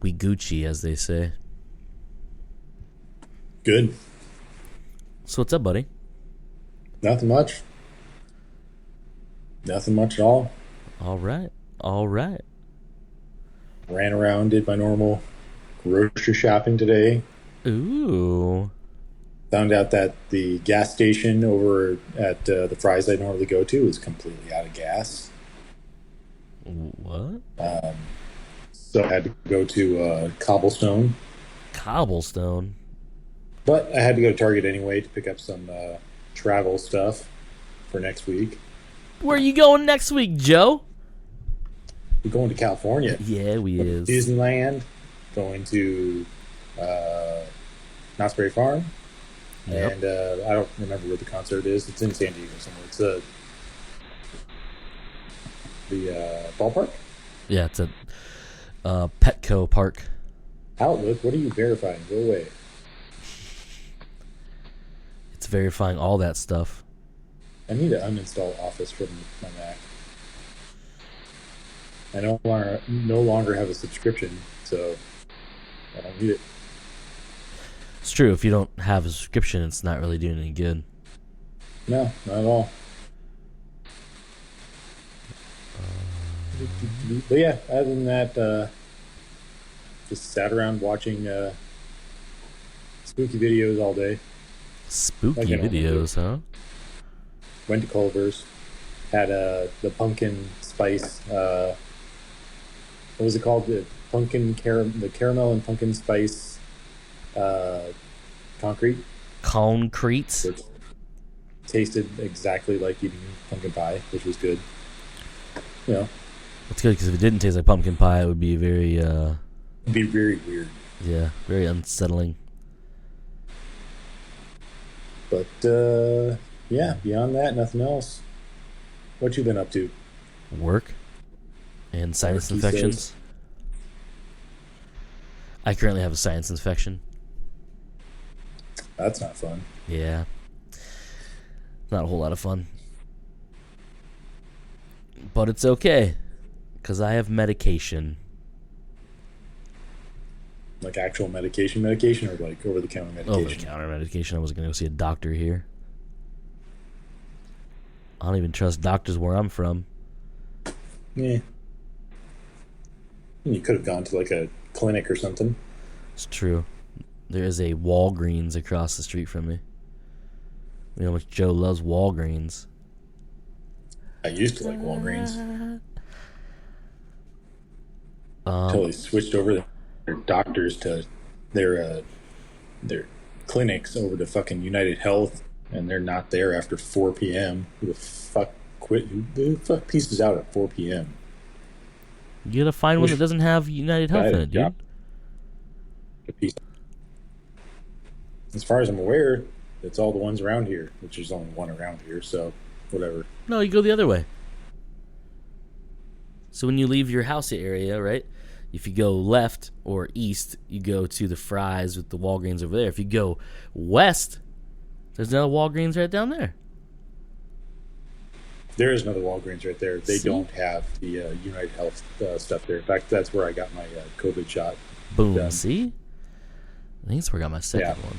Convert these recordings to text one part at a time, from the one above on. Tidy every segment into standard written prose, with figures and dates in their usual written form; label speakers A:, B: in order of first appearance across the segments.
A: We Gucci, as they say.
B: Good.
A: So what's up, buddy?
B: Nothing much. Nothing much at all.
A: All right. All right.
B: Ran around, did my normal grocery shopping today.
A: Ooh.
B: Found out that the gas station over at the Fry's I normally go to is completely out of gas.
A: What?
B: So I had to go to Cobblestone.
A: Cobblestone?
B: But I had to go to Target anyway to pick up some travel stuff for next week.
A: Where are you going next week, Joe?
B: We're going to California.
A: Yeah, we is.
B: Disneyland. Going to Knott's Berry Farm.
A: Yep.
B: And I don't remember where the concert is. It's in San Diego somewhere. It's the ballpark.
A: Yeah, it's at Petco Park.
B: Outlook, what are you verifying? Go away.
A: It's verifying all that stuff.
B: I need to uninstall Office from my Mac. I no longer have a subscription, so I don't need it.
A: It's true. If you don't have a subscription, it's not really doing any good.
B: No, not at all. But yeah, other than that, just sat around watching spooky videos all day.
A: Spooky
B: Like I normally do.
A: videos, huh?
B: Went to Culver's, had the pumpkin spice. What was it called? The caramel and pumpkin spice concrete,
A: Concrete.
B: which tasted exactly like eating pumpkin pie, which was good. You know,
A: That's good, because if it didn't taste like pumpkin pie, it would be very,
B: it'd be very weird.
A: very unsettling.
B: But yeah, beyond that, nothing else. What you been up to?
A: Work and sinus
B: Work, he
A: infections.
B: says.
A: I currently have a sinus infection.
B: That's not fun.
A: Yeah. Not a whole lot of fun. But it's okay, because I have medication.
B: Like actual medication, or like over the counter medication.
A: Over-the-counter medication. I wasn't going to go see a doctor here. I don't even trust doctors where I'm from.
B: Yeah. You could have gone to like a clinic or something.
A: It's true. There is a Walgreens across the street from me. You know how much Joe loves Walgreens.
B: I used to like Walgreens. Until they switched over their doctors to their clinics over to fucking United Health, and they're not there after 4 p.m. Who the fuck quit? Who the fuck pieces out at 4 p.m.?
A: You gotta find one that doesn't have United Health in it, dude.
B: As far as I'm aware, it's all the ones around here, which is only one around here, so whatever.
A: No, you go the other way. So when you leave your house area, right? If you go left or east, you go to the Fry's with the Walgreens over there. If you go west, there's another Walgreens right down there.
B: There is another Walgreens right there. They
A: See?
B: don't have the United Health stuff there. In fact, that's where I got my COVID shot.
A: Boom.
B: Done.
A: See? I think that's where I got my second one.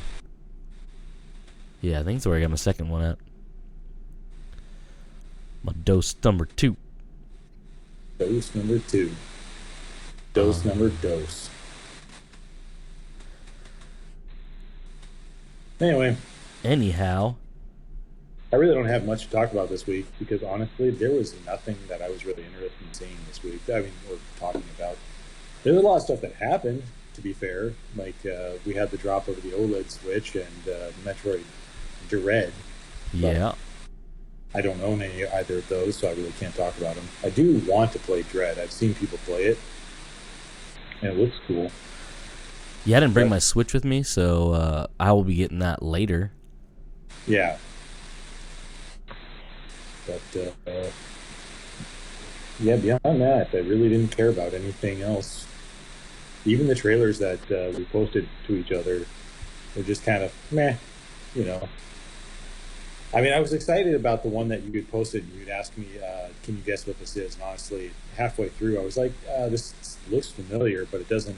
A: Yeah, I think that's where I got my second one at. My dose number 2.
B: Dose number 2. Dose number dose. Anyway,
A: Anyhow,
B: I really don't have much to talk about this week because honestly, there was nothing that I was really interested in seeing this week. I mean, or talking about. There's a lot of stuff that happened, to be fair. Like, we had the drop of the OLED Switch and Metroid Dread.
A: yeah.
B: I don't own either of those, so I really can't talk about them. I do want to play Dread. I've seen people play it, and it looks cool.
A: Yeah, I didn't bring my Switch with me, so I will be getting that later.
B: Yeah. But, yeah, beyond that, I really didn't care about anything else. Even the trailers that we posted to each other were just kind of meh, you know. I mean, I was excited about the one that you had posted. And you'd ask me, can you guess what this is? And honestly, halfway through, I was like, this looks familiar, but it doesn't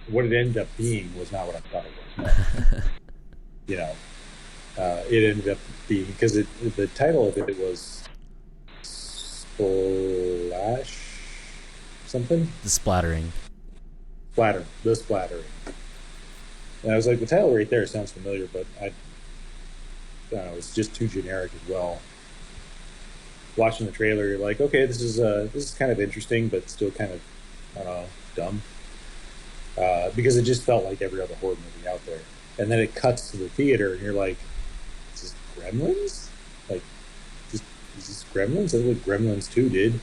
B: what it ended up being was not what I thought it was. No. You know, it ended up being because the title of it was Splash something.
A: The splattering.
B: The Splattering. And I was like, the title right there sounds familiar, but I don't know, it's just too generic as well. Watching the trailer, you're like, okay, this is kind of interesting, but still kind of, I don't know, dumb. Because it just felt like every other horror movie out there. And then it cuts to the theater, and you're like, is this Gremlins? Like, is this Gremlins? That's what Gremlins 2 did.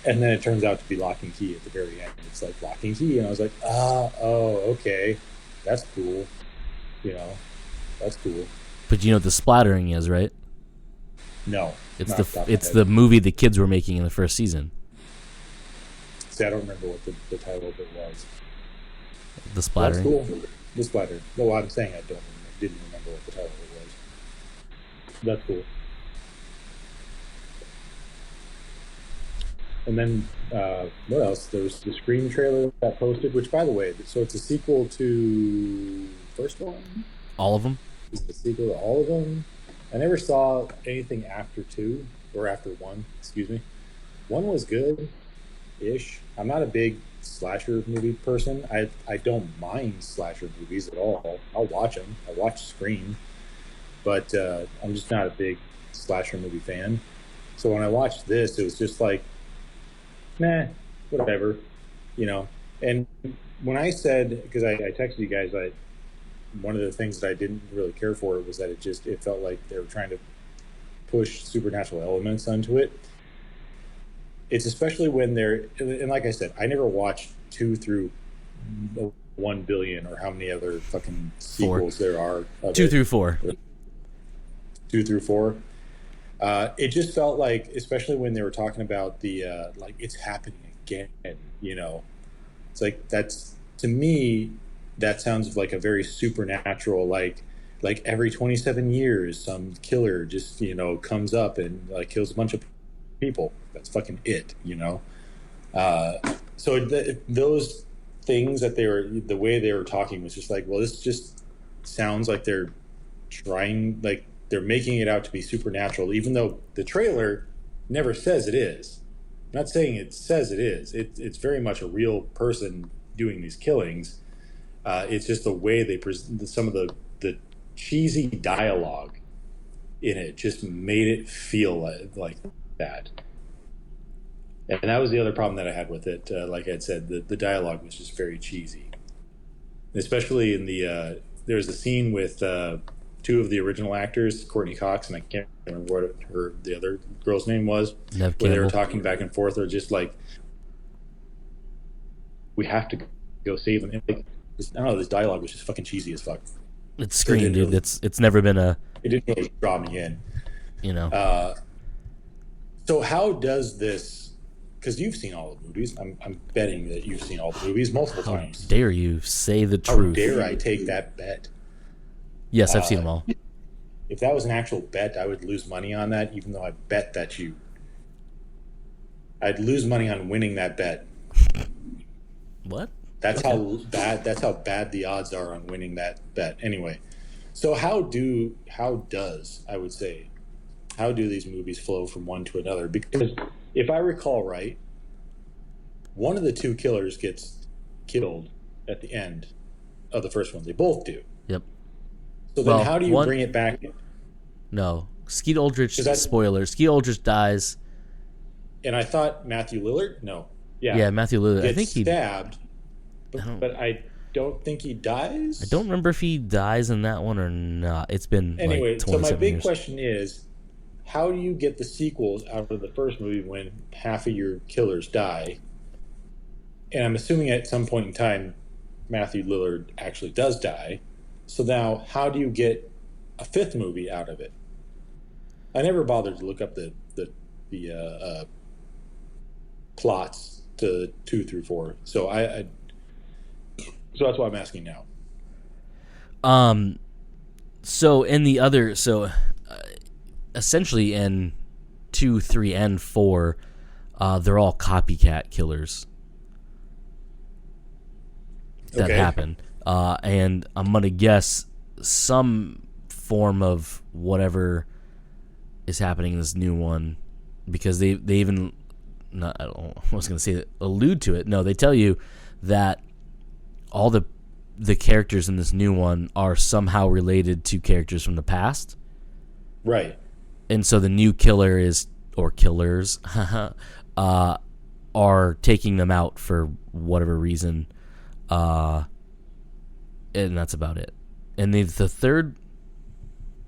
B: And then it turns out to be Lock and Key at the very end. It's like Lock and Key, and I was like, oh, okay, that's cool. You know, that's cool.
A: But you know what the splattering is, right?
B: No,
A: It's the movie the kids were making in the first season.
B: See, I don't remember what the title of it was.
A: The splattering.
B: That's cool. The Splatter. No, I'm saying didn't remember what the title of it was. That's cool. And then what else? There was the Scream trailer that posted, which, by the way, so it's a sequel to first one.
A: All of them.
B: It's a sequel to all of them. I never saw anything after 2 or after 1. Excuse me. 1 was good-ish. I'm not a big slasher movie person. I don't mind slasher movies at all. I'll watch them. I watch Scream, but I'm just not a big slasher movie fan. So when I watched this, it was just like, nah, whatever, you know. And when I said, because I texted you guys, one of the things that I didn't really care for was that it felt like they were trying to push supernatural elements onto it. It's especially when and like I said, I never watched 2 through 1 billion or how many other fucking sequels there are.
A: 2 through 4.
B: 2 through 4. It just felt like, especially when they were talking about the like it's happening again, you know, it's like to me that sounds like a very supernatural, like every 27 years some killer just, you know, comes up and like kills a bunch of people. That's fucking it, you know. So those things that the way they were talking was just like, well, this just sounds like they're trying, like they're making it out to be supernatural, even though the trailer never says it is. I'm not saying it says it is. It's very much a real person doing these killings. It's just the way they present some of the cheesy dialogue in it just made it feel like that. And that was the other problem that I had with it. Like I said, the dialogue was just very cheesy. Especially in there's a scene with 2 of the original actors, Courtney Cox, and I can't remember what the other girl's name was,
A: Nev
B: where they were
A: Campbell.
B: talking back and forth. They're just like, we have to go save them. Like, I don't know, this dialogue was just fucking cheesy as fuck.
A: It's Scream, dude. It's never been
B: It didn't really draw me in.
A: you know.
B: So how does this? Because you've seen all the movies. I'm betting that you've seen all the movies multiple
A: How
B: times.
A: dare you say the
B: How
A: truth?
B: dare I take that bet?
A: Yes, I've seen them all.
B: If that was an actual bet, I would lose money on that, even though I bet that I'd lose money on winning that bet.
A: What?
B: That's how bad the odds are on winning that bet. Anyway, so how do these movies flow from one to another? Because if I recall right, one of the 2 killers gets killed at the end of the first one. They both do.
A: Yep.
B: So then how do you bring it back?
A: No. Skeet Ulrich, spoiler. Skeet Ulrich dies.
B: And I thought Matthew Lillard? No.
A: Yeah, Matthew Lillard. I think he
B: stabbed, but I don't think he dies.
A: I don't remember if he dies in that one or not. It's been
B: anyway.
A: Like
B: So my big
A: years.
B: question is, how do you get the sequels out of the first movie when half of your killers die? And I'm assuming at some point in time, Matthew Lillard actually does die. So now, how do you get a 5th movie out of it? I never bothered to look up the plots to 2 through 4. So so that's why I'm asking now.
A: So in the other, essentially in 2, 3, and 4, they're all copycat killers. that
B: Okay.
A: happen. And I'm going to guess some form of whatever is happening in this new one, because they even, not, I was going to say allude to it. No, they tell you that all the characters in this new one are somehow related to characters from the past.
B: Right.
A: And so the new killer or killers, are taking them out for whatever reason. And that's about it. And the third,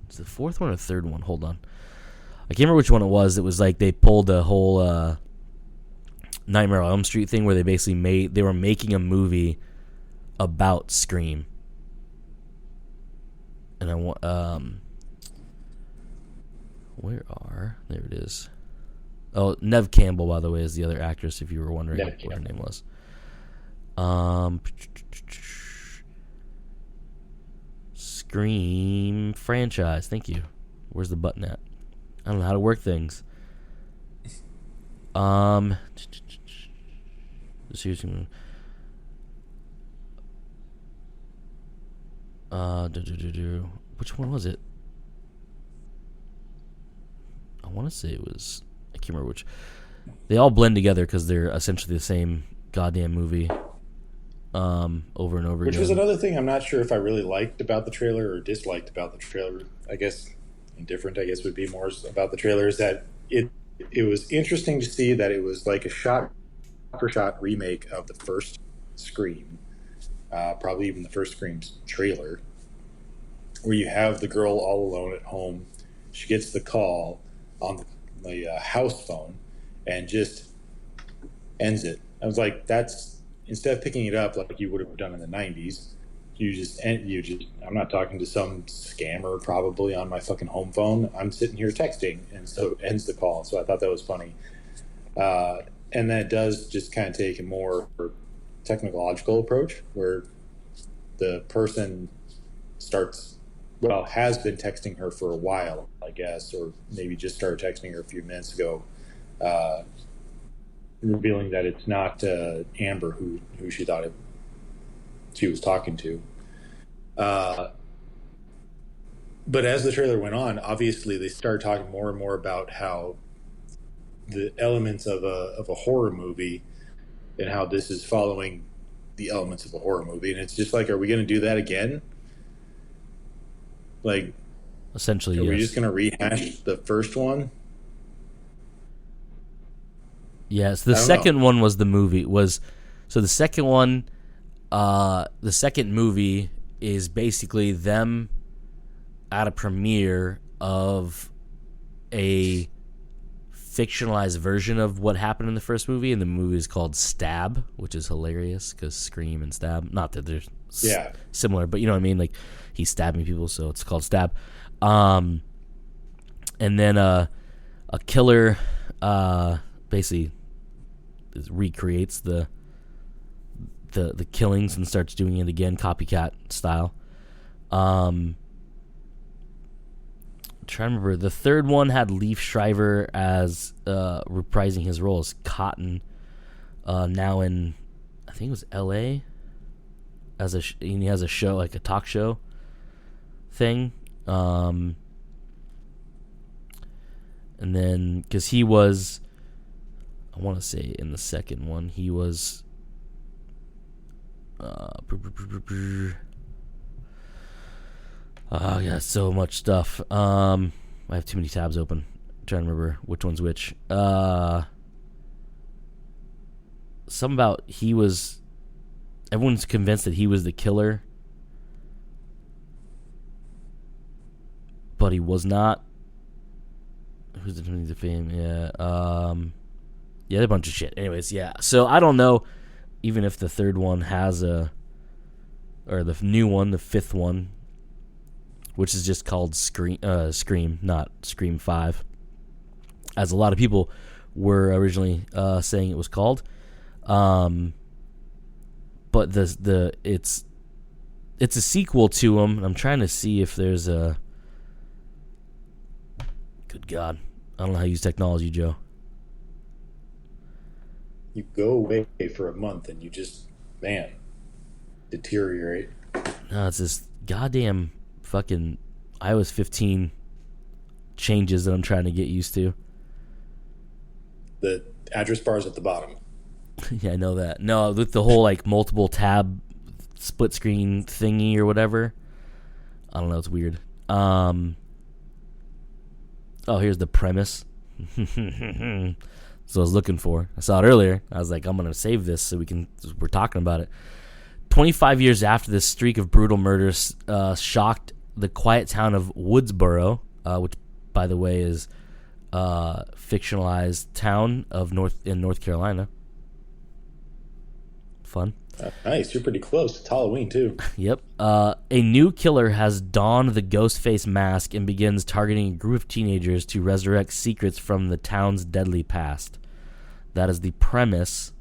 A: is the fourth one or the third one? Hold on. I can't remember which one it was. It was like they pulled a whole Nightmare on Elm Street thing where they basically they were making a movie about Scream. And I want there it is. Oh, Neve Campbell, by the way, is the other actress, if you were wondering what her name was. Scream franchise. Thank you. Where's the button at? I don't know how to work things. Seriously. Which one was it? I want to say it was. I can't remember which. They all blend together because they're essentially the same goddamn movie. Over and over again.
B: Which was another thing I'm not sure if I really liked about the trailer or disliked about the trailer. I guess indifferent, I guess, would be more about the trailer, is that it was interesting to see that it was like a shot-for-shot remake of the first Scream, probably even the first Scream's trailer, where you have the girl all alone at home. She gets the call on the house phone and just ends it. I was like, that's, instead of picking it up like you would have done in the 90s, I'm not talking to some scammer probably on my fucking home phone. I'm sitting here texting, and so it ends the call. So I thought that was funny. And then it does just kind of take a more technological approach where the person has been texting her for a while, I guess, or maybe just started texting her a few minutes ago, revealing that it's not Amber who she thought she was talking to. But as the trailer went on, obviously they started talking more and more about how the elements of a horror movie, and how this is following the elements of a horror movie. And it's just like, are we going to do that again? Like,
A: essentially,
B: are
A: yes.
B: we just going to rehash the first one?
A: Yes, the second one was the movie. So the second one, the second movie is basically them at a premiere of a fictionalized version of what happened in the first movie, and the movie is called Stab, which is hilarious because Scream and Stab, not that they're similar, but you know what I mean, like he's stabbing people, so it's called Stab. And then a killer basically recreates the killings and starts doing it again, copycat style. Trying to remember, the third one had Leif Schreiber as reprising his role as Cotton, now in, I think it was L.A. And he has a show, like a talk show thing. And then because he was, I want to say in the second one he was yeah, so much stuff. I have too many tabs open. I'm trying to remember which one's which. Something about everyone's convinced that he was the killer, but he was not. Who's the fame? Yeah. Yeah, a bunch of shit. Anyways, yeah. So I don't know, even if the third one has or the new one, the fifth one, which is just called Scream, not Scream 5, as a lot of people were originally saying it was called. But it's a sequel to them. I'm trying to see if there's a. Good God, I don't know how to use technology, Joe.
B: You go away for a month and you just, man. deteriorate.
A: No, it's this goddamn fucking iOS 15 changes that I'm trying to get used to.
B: The address bar is at the bottom.
A: Yeah, I know that. No, with the whole like multiple tab split screen thingy or whatever. I don't know, it's weird. Oh, here's the premise. That's what I was looking for. I saw it earlier. I was like, I'm gonna save this so we're talking about it. 25 years after this streak of brutal murders shocked the quiet town of Woodsboro, which, by the way, is a fictionalized town in North Carolina. Fun.
B: Nice. You're pretty close. It's Halloween, too.
A: Yep. A new killer has donned the ghost face mask and begins targeting a group of teenagers to resurrect secrets from the town's deadly past. That is the premise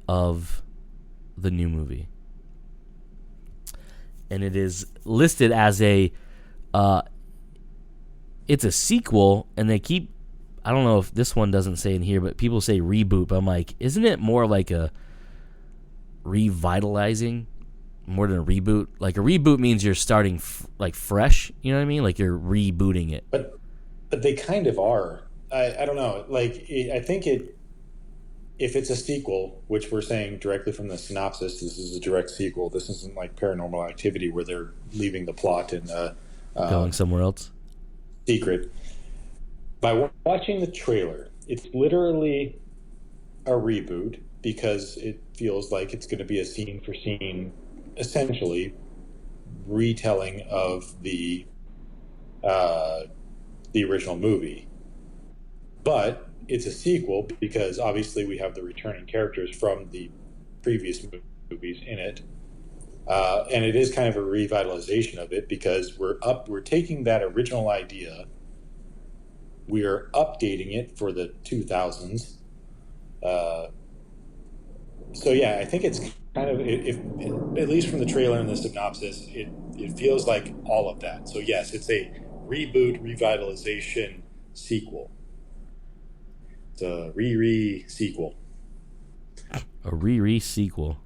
A: of the new movie. And it is listed as it's a sequel, and they keep, I don't know if this one doesn't say in here, but people say reboot, but I'm like, isn't it more like a revitalizing more than a reboot? Like a reboot means you're starting like fresh, you know what I mean? Like you're rebooting it.
B: But they kind of are. I don't know. Like I think if it's a sequel, which we're saying directly from the synopsis, this is a direct sequel. This isn't like Paranormal Activity where they're leaving the plot and
A: going somewhere else.
B: Secret. By watching the trailer, it's literally a reboot because it feels like it's going to be a scene for scene, essentially retelling of the original movie. But it's a sequel because obviously we have the returning characters from the previous movies in it, and it is kind of a revitalization of it because we're taking that original idea, we are updating it for the 2000s. So yeah, I think it's kind of, if at least from the trailer and the synopsis, it feels like all of that. So yes, it's a reboot, revitalization, sequel. It's a sequel.
A: A sequel.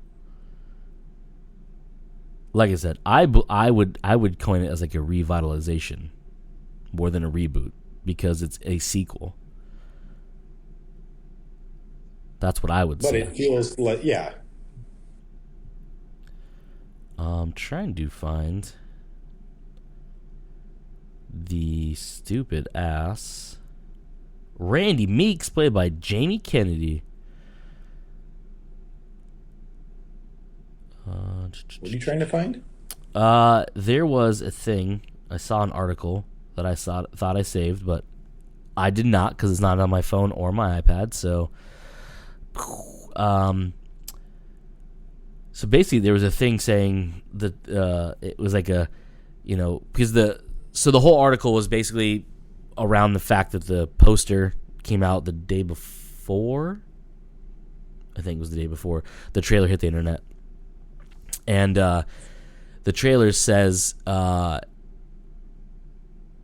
A: Like I said, I would coin it as like a revitalization more than a reboot because it's a sequel. That's what I would say.
B: But it feels like, yeah.
A: I'm trying to find the stupid ass Randy Meeks, played by Jamie Kennedy.
B: What are you trying to find?
A: There was a thing. I saw an article that I thought I saved, but I did not because it's not on my phone or my iPad. So basically, there was a thing saying that it was like a, because the whole article was basically around the fact that the poster came out the day before. I think it was the day before the trailer hit the internet. And the trailer says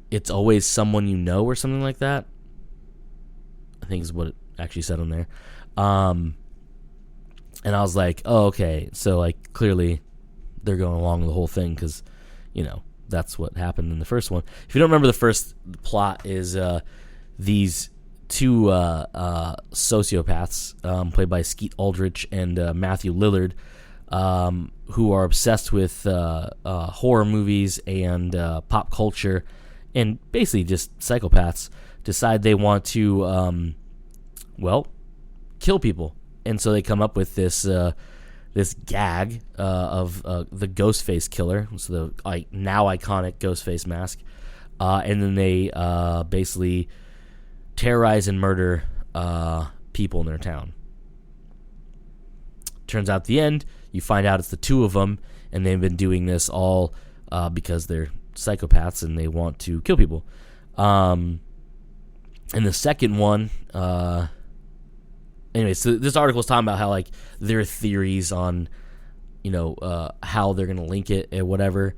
A: it's always someone you know or something like that. I think is what it actually said on there. And I was like, oh, okay. So, like, clearly they're going along with the whole thing because, that's what happened in the first one. If you don't remember, the first plot is these two sociopaths played by Skeet Ulrich and Matthew Lillard, who are obsessed with horror movies and pop culture, and basically just psychopaths, decide they want to, kill people. And so they come up with this gag of the Ghostface killer, so the now iconic Ghostface mask, and then they basically terrorize and murder people in their town. Turns out at the end, you find out it's the two of them, and they've been doing this all because they're psychopaths and they want to kill people. And the second one, anyway, so this article is talking about how like their theories on, how they're gonna link it or whatever.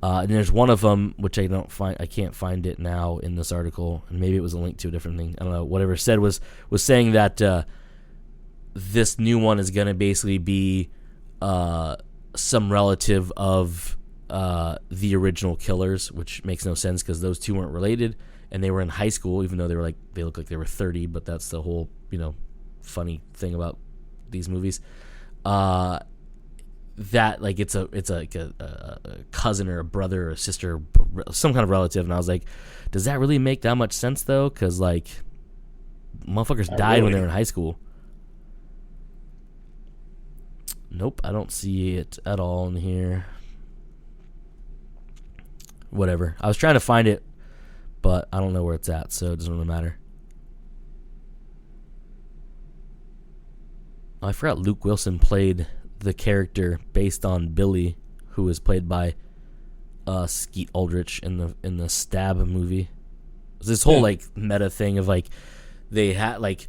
A: And there's one of them which I can't find it now in this article, and maybe it was a link to a different thing. I don't know. Whatever it said was saying that this new one is gonna basically be some relative of the original killers, which makes no sense because those two weren't related, and they were in high school, even though they look like they were 30. But that's the whole funny thing about these movies. That like it's like a cousin or a brother or a sister, some kind of relative, and I was like, does that really make that much sense though? Because like motherfuckers died when they were in high school. Nope, I don't see it at all in here. Whatever. I was trying to find it, but I don't know where it's at, so it doesn't really matter. I forgot Luke Wilson played the character based on Billy, who was played by Skeet Ulrich in the Stab movie. This whole like meta thing of like they had like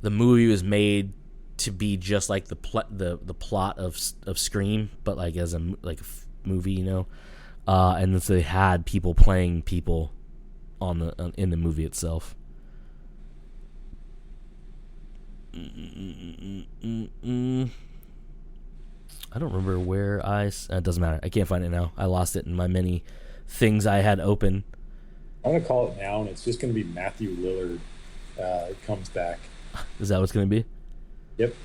A: the movie was made to be just like the plot of Scream, but like as a movie, and so they had people playing people in the movie itself. I don't remember where it doesn't matter. I can't find it now. I lost it in my many things I had open.
B: I'm going to call it now, and it's just going to be Matthew Lillard comes back.
A: Is that what's going to be?
B: Yep.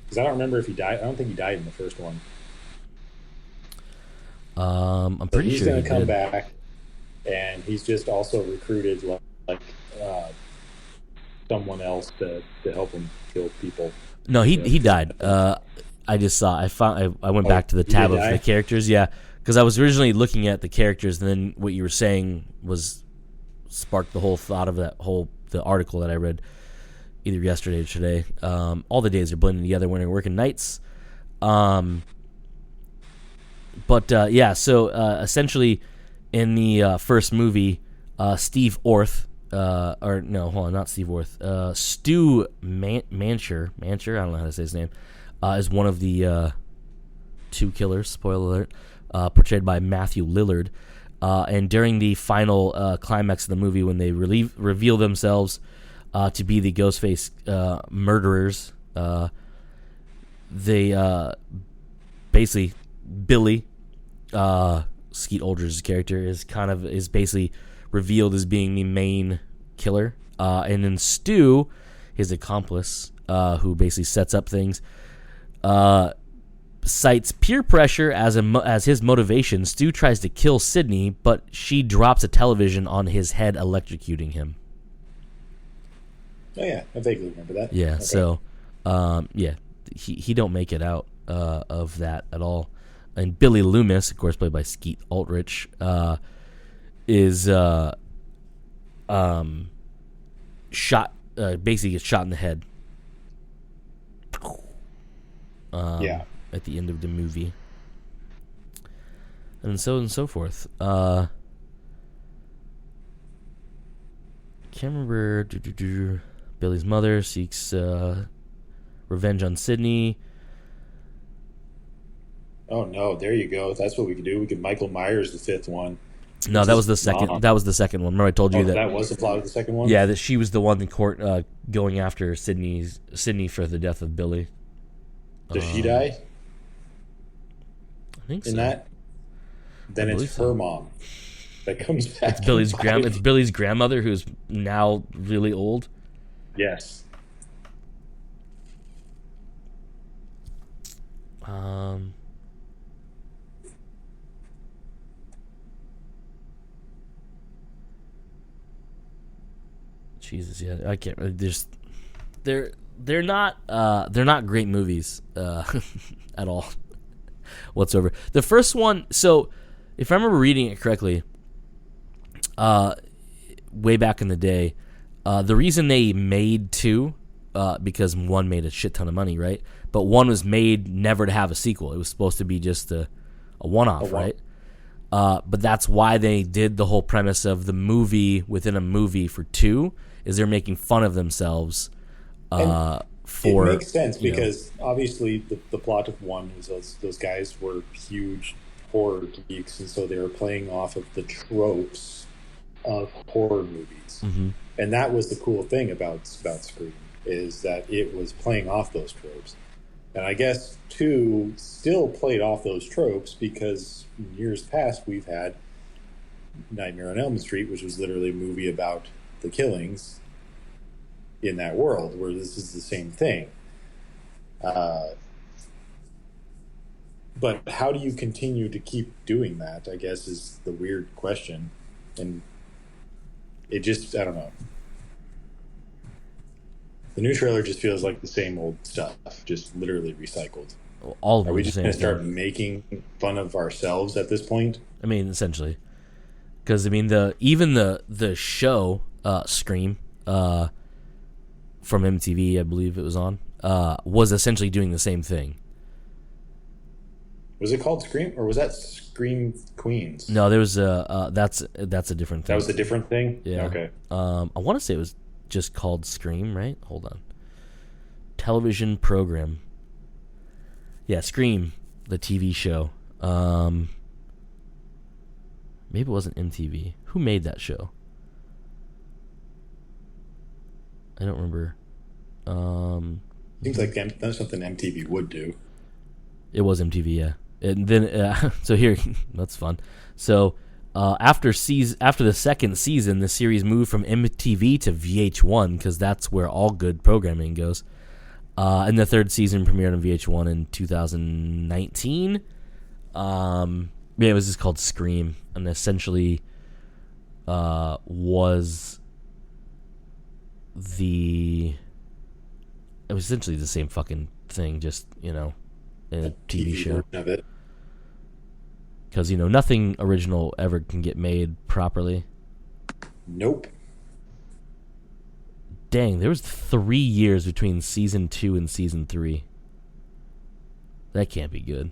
B: Because I don't remember if he died. I don't think he died in the first one.
A: I'm pretty
B: he's
A: sure
B: going to come back, and he's just also recruited like someone else to help him kill people.
A: No, he died. I just saw. I went back to the tab of the characters. Yeah, because I was originally looking at the characters, and then what you were saying sparked the whole thought of the article that I read either yesterday or today. All the days are blending together when you're working nights. So essentially, in the first movie, Steve Orth. Or no, hold on, not Steve Orth. Stu Mancher, I don't know how to say his name, is one of the two killers, spoiler alert, portrayed by Matthew Lillard. And during the final climax of the movie, when they reveal themselves to be the Ghostface murderers, they basically Billy, Skeet Ulrich's character, is basically revealed as being the main killer, and then Stu, his accomplice, who basically sets up things, cites peer pressure as his motivation. Stu tries to kill Sydney, but she drops a television on his head, electrocuting him.
B: Oh yeah, I vaguely remember that.
A: Yeah,
B: okay.
A: So he don't make it out of that at all. And Billy Loomis, of course played by Skeet Ulrich, is shot, basically gets shot in the head. At the end of the movie, and so on and so forth. Can't remember. Billy's mother seeks revenge on Sydney.
B: Oh no! There you go. That's what we could do. We could Michael Myers the fifth one.
A: No, that was the second. Mom. That was the second one. Remember, I told you
B: that was the plot of the second one.
A: Yeah, that she was the one in court going after Sydney for the death of Billy.
B: Does she die?
A: I think so.
B: In that, then it's her mom that comes back.
A: It's Billy's It's Billy's grandmother, who's now really old.
B: Yes.
A: Jesus, yeah, I can't. They're not great movies at all whatsoever. The first one, so if I remember reading it correctly, way back in the day, the reason they made two, because one made a shit ton of money, right? But one was made never to have a sequel. It was supposed to be just a one-off, right? But that's why they did the whole premise of the movie within a movie for two, is they're making fun of themselves. For
B: it makes sense because obviously the plot of one was those guys were huge horror geeks, and so they were playing off of the tropes of horror movies.
A: Mm-hmm.
B: And that was the cool thing about Scream, is that it was playing off those tropes. And I guess 2 still played off those tropes because in years past we've had Nightmare on Elm Street, which was literally a movie about the killings in that world, where this is the same thing. Uh, but how do you continue to keep doing that, I guess, is the weird question. And it just, I don't know. The new trailer just feels like the same old stuff, just literally recycled.
A: All of
B: Are we just going to start
A: thing.
B: making fun of ourselves at this point?
A: I mean, essentially, because I mean the show Scream from MTV, I believe it was on, was essentially doing the same thing.
B: Was it called Scream, or was that Scream Queens?
A: No, there was that's a different thing.
B: That was a different thing?
A: Yeah.
B: Okay.
A: I want to say it was just called Scream, right? Hold on. Television program. Yeah, Scream, the TV show. Maybe it wasn't MTV. Who made that show? I don't remember.
B: Seems like that's something MTV would do.
A: It was MTV, yeah. And then, so here, that's fun. So after the second season, the series moved from MTV to VH1 because that's where all good programming goes. And the third season premiered on VH1 in 2019. Yeah, it was just called Scream, and essentially was it was essentially the same fucking thing, just in a TV show.
B: Of it.
A: Because nothing original ever can get made properly.
B: Nope.
A: Dang, there was 3 years between season 2 and season 3. That can't be good.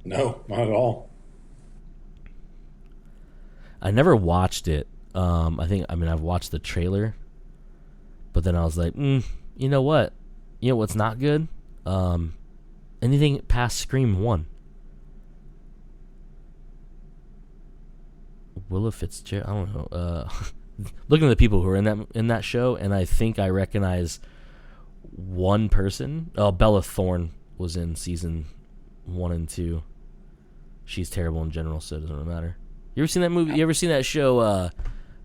B: No, not at all.
A: I never watched it. I've watched the trailer, but then I was like, you know what? You know what's not good? Anything past Scream 1. Willa Fitzgerald. I don't know. Looking at the people who are in that show, and I think I recognize one person. Oh, Bella Thorne was in season 1 and 2. She's terrible in general, so it doesn't really matter. You ever seen that movie? You ever seen that show?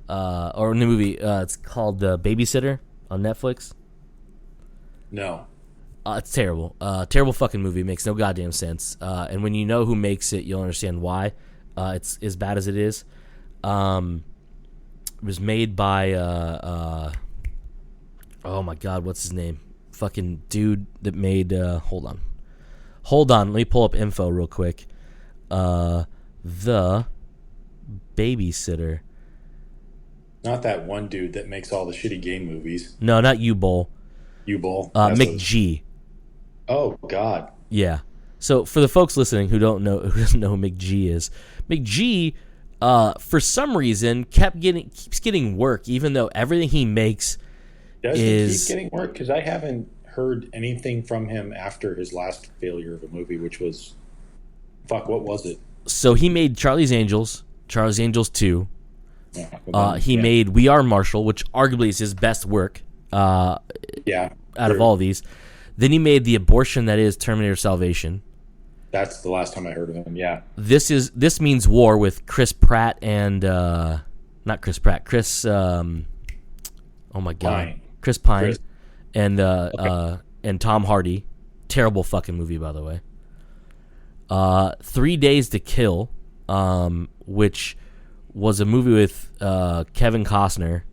A: Or in the movie, it's called Babysitter on Netflix.
B: No.
A: It's terrible. Terrible fucking movie. Makes no goddamn sense. And when you know who makes it, you'll understand why. It's as bad as it is. It was made by oh my god, what's his name? Fucking dude that made hold on. Let me pull up info real quick. The Babysitter.
B: Not that one dude that makes all the shitty game movies.
A: No, not U-Bowl.
B: U-Bowl.
A: McG.
B: Oh god.
A: Yeah. So for the folks listening who doesn't know who McG is, McG for some reason keeps getting work, even though everything he makes
B: Does he keep getting work? Because I haven't heard anything from him after his last failure of a movie, which was what was it?
A: So he made Charlie's Angels 2. He made We Are Marshall, which arguably is his best work. Out of all these. Then he made The Abortion That Is Terminator Salvation.
B: That's the last time I heard of him. Yeah.
A: This Means War with Chris Pratt and not Chris Pratt. Chris oh my god.
B: Pine.
A: Chris Pine and Tom Hardy. Terrible fucking movie, by the way. 3 Days to Kill, which was a movie with Kevin Costner,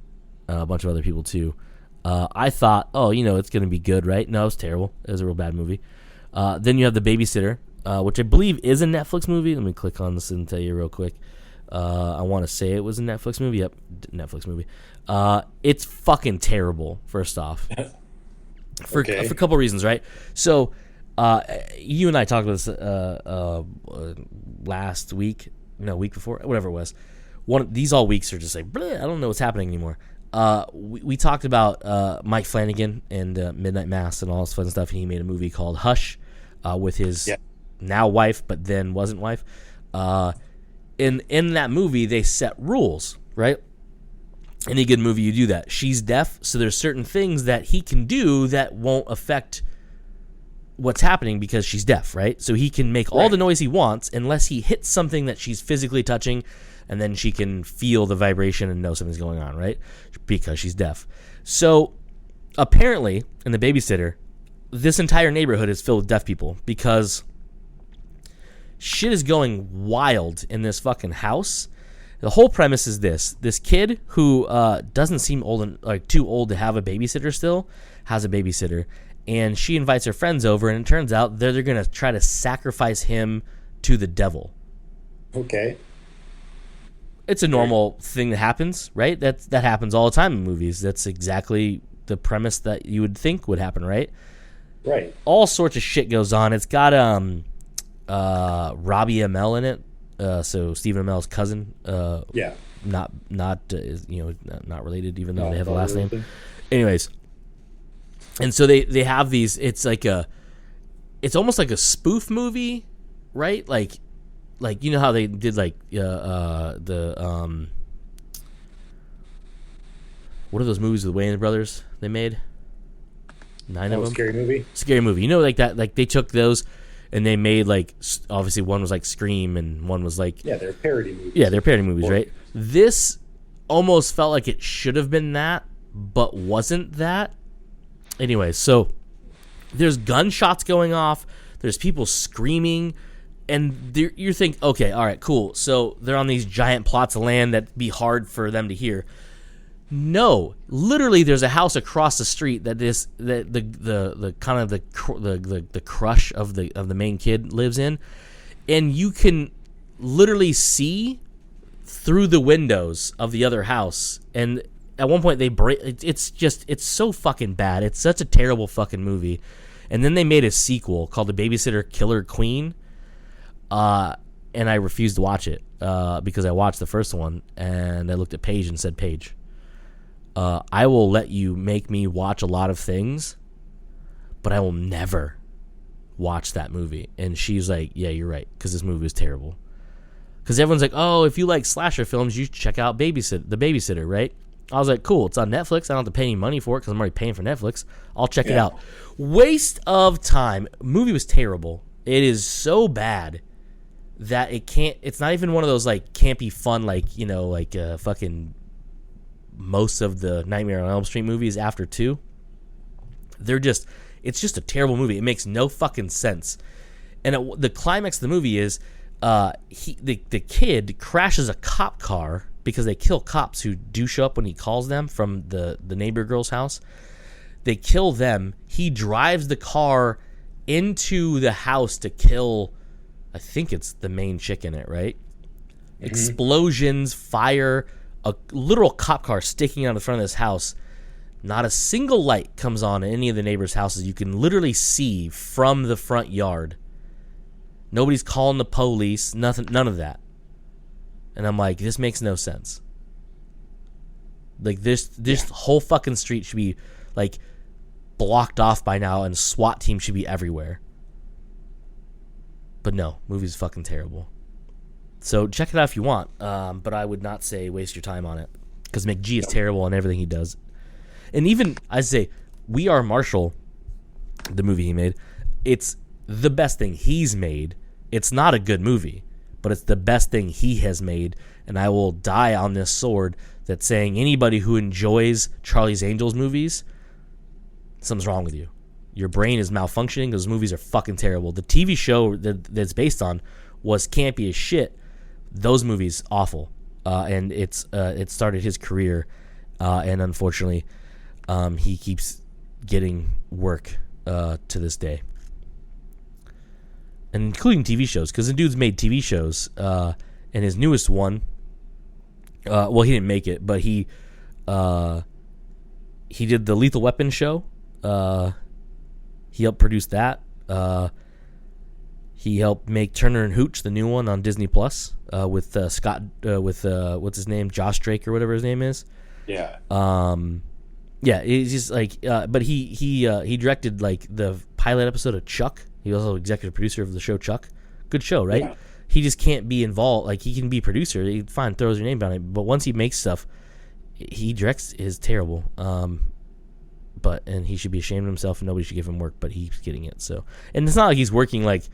A: a bunch of other people too. I thought, it's going to be good, right? No, it was terrible. It was a real bad movie. Then you have The Babysitter, which I believe is a Netflix movie. Let me click on this and tell you real quick. I want to say it was a Netflix movie. Yep, Netflix movie. It's fucking terrible, first off. For a couple reasons, right? So, you and I talked about this last week. No, week before. Whatever it was. These all weeks are just like, bleh, I don't know what's happening anymore. We talked about Mike Flanagan and Midnight Mass and all this fun stuff, and he made a movie called Hush with his now wife, but then wasn't wife. In that movie, they set rules, right? Any good movie, you do that. She's deaf, so there's certain things that he can do that won't affect what's happening because she's deaf, right? So he can make all the noise he wants unless he hits something that she's physically touching, and then she can feel the vibration and know something's going on, right? Because she's deaf. So apparently, in The Babysitter, this entire neighborhood is filled with deaf people because shit is going wild in this fucking house. The whole premise is this kid who doesn't seem too old to have a babysitter still has a babysitter, and she invites her friends over, and it turns out they're going to try to sacrifice him to the devil.
B: Okay.
A: It's a normal thing that happens, right? That happens all the time in movies. That's exactly the premise that you would think would happen, right?
B: Right.
A: All sorts of shit goes on. It's got Robbie Amell in it. So Stephen Amell's cousin.
B: Yeah.
A: Not related, even though they have the last name. Anyways, and so they have these. It's almost like a spoof movie, right? Like you know how they did what are those movies with Wayans Brothers they made? 9 of them. Scary movie. You know, like that. Like they took those. And they made, obviously one was like Scream and one was like...
B: Yeah, they're parody movies.
A: Yeah, they're parody movies, right? This almost felt like it should have been that, but wasn't that. Anyway, so there's gunshots going off. There's people screaming. And you think, okay, all right, cool. So they're on these giant plots of land that'd be hard for them to hear. No, literally, there's a house across the street that the kind of the crush of the main kid lives in, and you can literally see through the windows of the other house. And at one point they break. It's so fucking bad. It's such a terrible fucking movie. And then they made a sequel called The Babysitter Killer Queen, and I refused to watch it because I watched the first one and I looked at Paige and said, Paige, I will let you make me watch a lot of things, but I will never watch that movie. And she's like, yeah, you're right, because this movie is terrible. Because everyone's like, oh, if you like slasher films, you should check out The Babysitter, right? I was like, cool, it's on Netflix. I don't have to pay any money for it because I'm already paying for Netflix. I'll check it out. Waste of time. Movie was terrible. It is so bad that it's not even one of those campy fun, fucking... most of the Nightmare on Elm Street movies after 2, it's just a terrible movie. It makes no fucking sense. And the climax of the movie is the kid crashes a cop car because they kill cops who do show up when he calls them from the neighbor girl's house. They kill them. He drives the car into the house to kill, I think it's the main chick in it, right? Mm-hmm. Explosions, fire, a literal cop car sticking out in front of this house. Not a single light comes on in any of the neighbors' houses. You can literally see from the front yard. Nobody's calling the police. Nothing. None of that. And I'm like, this makes no sense. This whole fucking street should be blocked off by now, and SWAT team should be everywhere. But no, movie's fucking terrible. So check it out if you want, but I would not say waste your time on it, because McGee is terrible on everything he does. And even, I say, We Are Marshall, the movie he made, it's the best thing he's made. It's not a good movie, but it's the best thing he has made, and I will die on this sword that saying anybody who enjoys Charlie's Angels movies, something's wrong with you. Your brain is malfunctioning. Those movies are fucking terrible. The TV show that's based on was campy as shit. Those movies awful, and it started his career, and unfortunately, he keeps getting work to this day, and including TV shows, because the dude's made TV shows, and his newest one, well, he didn't make it, but he did the Lethal Weapon show. He helped produce that. He helped make Turner and Hooch, the new one on Disney Plus, with Scott, what's his name, Josh Drake or whatever his name is.
B: Yeah.
A: Yeah, he's just but he directed the pilot episode of Chuck. He was also executive producer of the show Chuck. Good show, right? Yeah. He just can't be involved. He can be producer. He fine throws your name down it, but once he makes stuff, he directs is terrible. and he should be ashamed of himself, and nobody should give him work, but he's getting it. So, and it's not like he's working like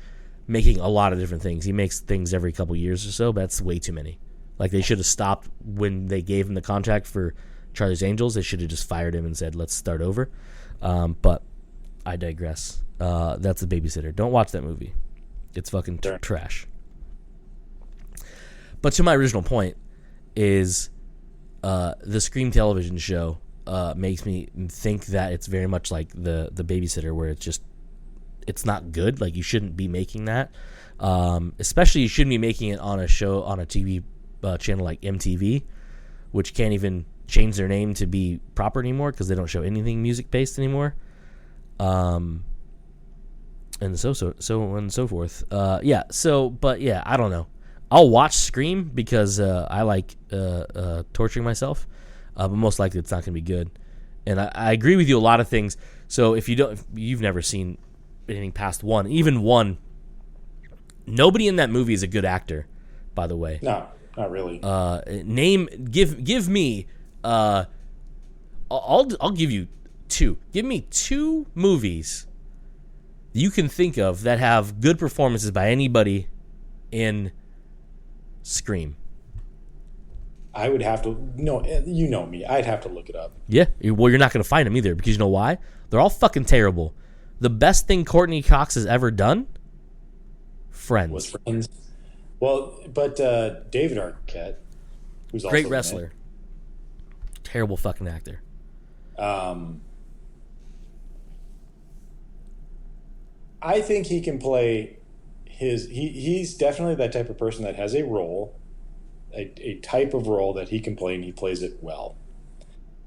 A: making a lot of different things. He makes things every couple years or so, but that's way too many. Like, they should have stopped when they gave him the contract for Charlie's Angels. They should have just fired him and said, let's start over. But I digress. That's The Babysitter. Don't watch that movie. It's fucking trash. But to my original point is the Scream television show makes me think that it's very much like the Babysitter, where it's not good. Like, you shouldn't be making that. Especially you shouldn't be making it on a show, on a TV channel like MTV, which can't even change their name to be proper anymore because they don't show anything music based anymore. And so on and so forth. But yeah, I don't know. I'll watch Scream because I like torturing myself, but most likely it's not going to be good. And I agree with you a lot of things. So if you've never seen anything past one, even one, nobody in that movie is a good actor, by the way.
B: No, not really.
A: Give me. I'll give you two. Give me two movies you can think of that have good performances by anybody in Scream.
B: I would have to. No, you know me. I'd have to look it up.
A: Yeah, well, you're not going to find them either because you know why? They're all fucking terrible. The best thing Courtney Cox has ever done, Friends.
B: Was Friends. Well, but David Arquette, who's also
A: great wrestler, terrible fucking actor.
B: I think he can play he's definitely that type of person that has a role, a type of role that he can play, and he plays it well.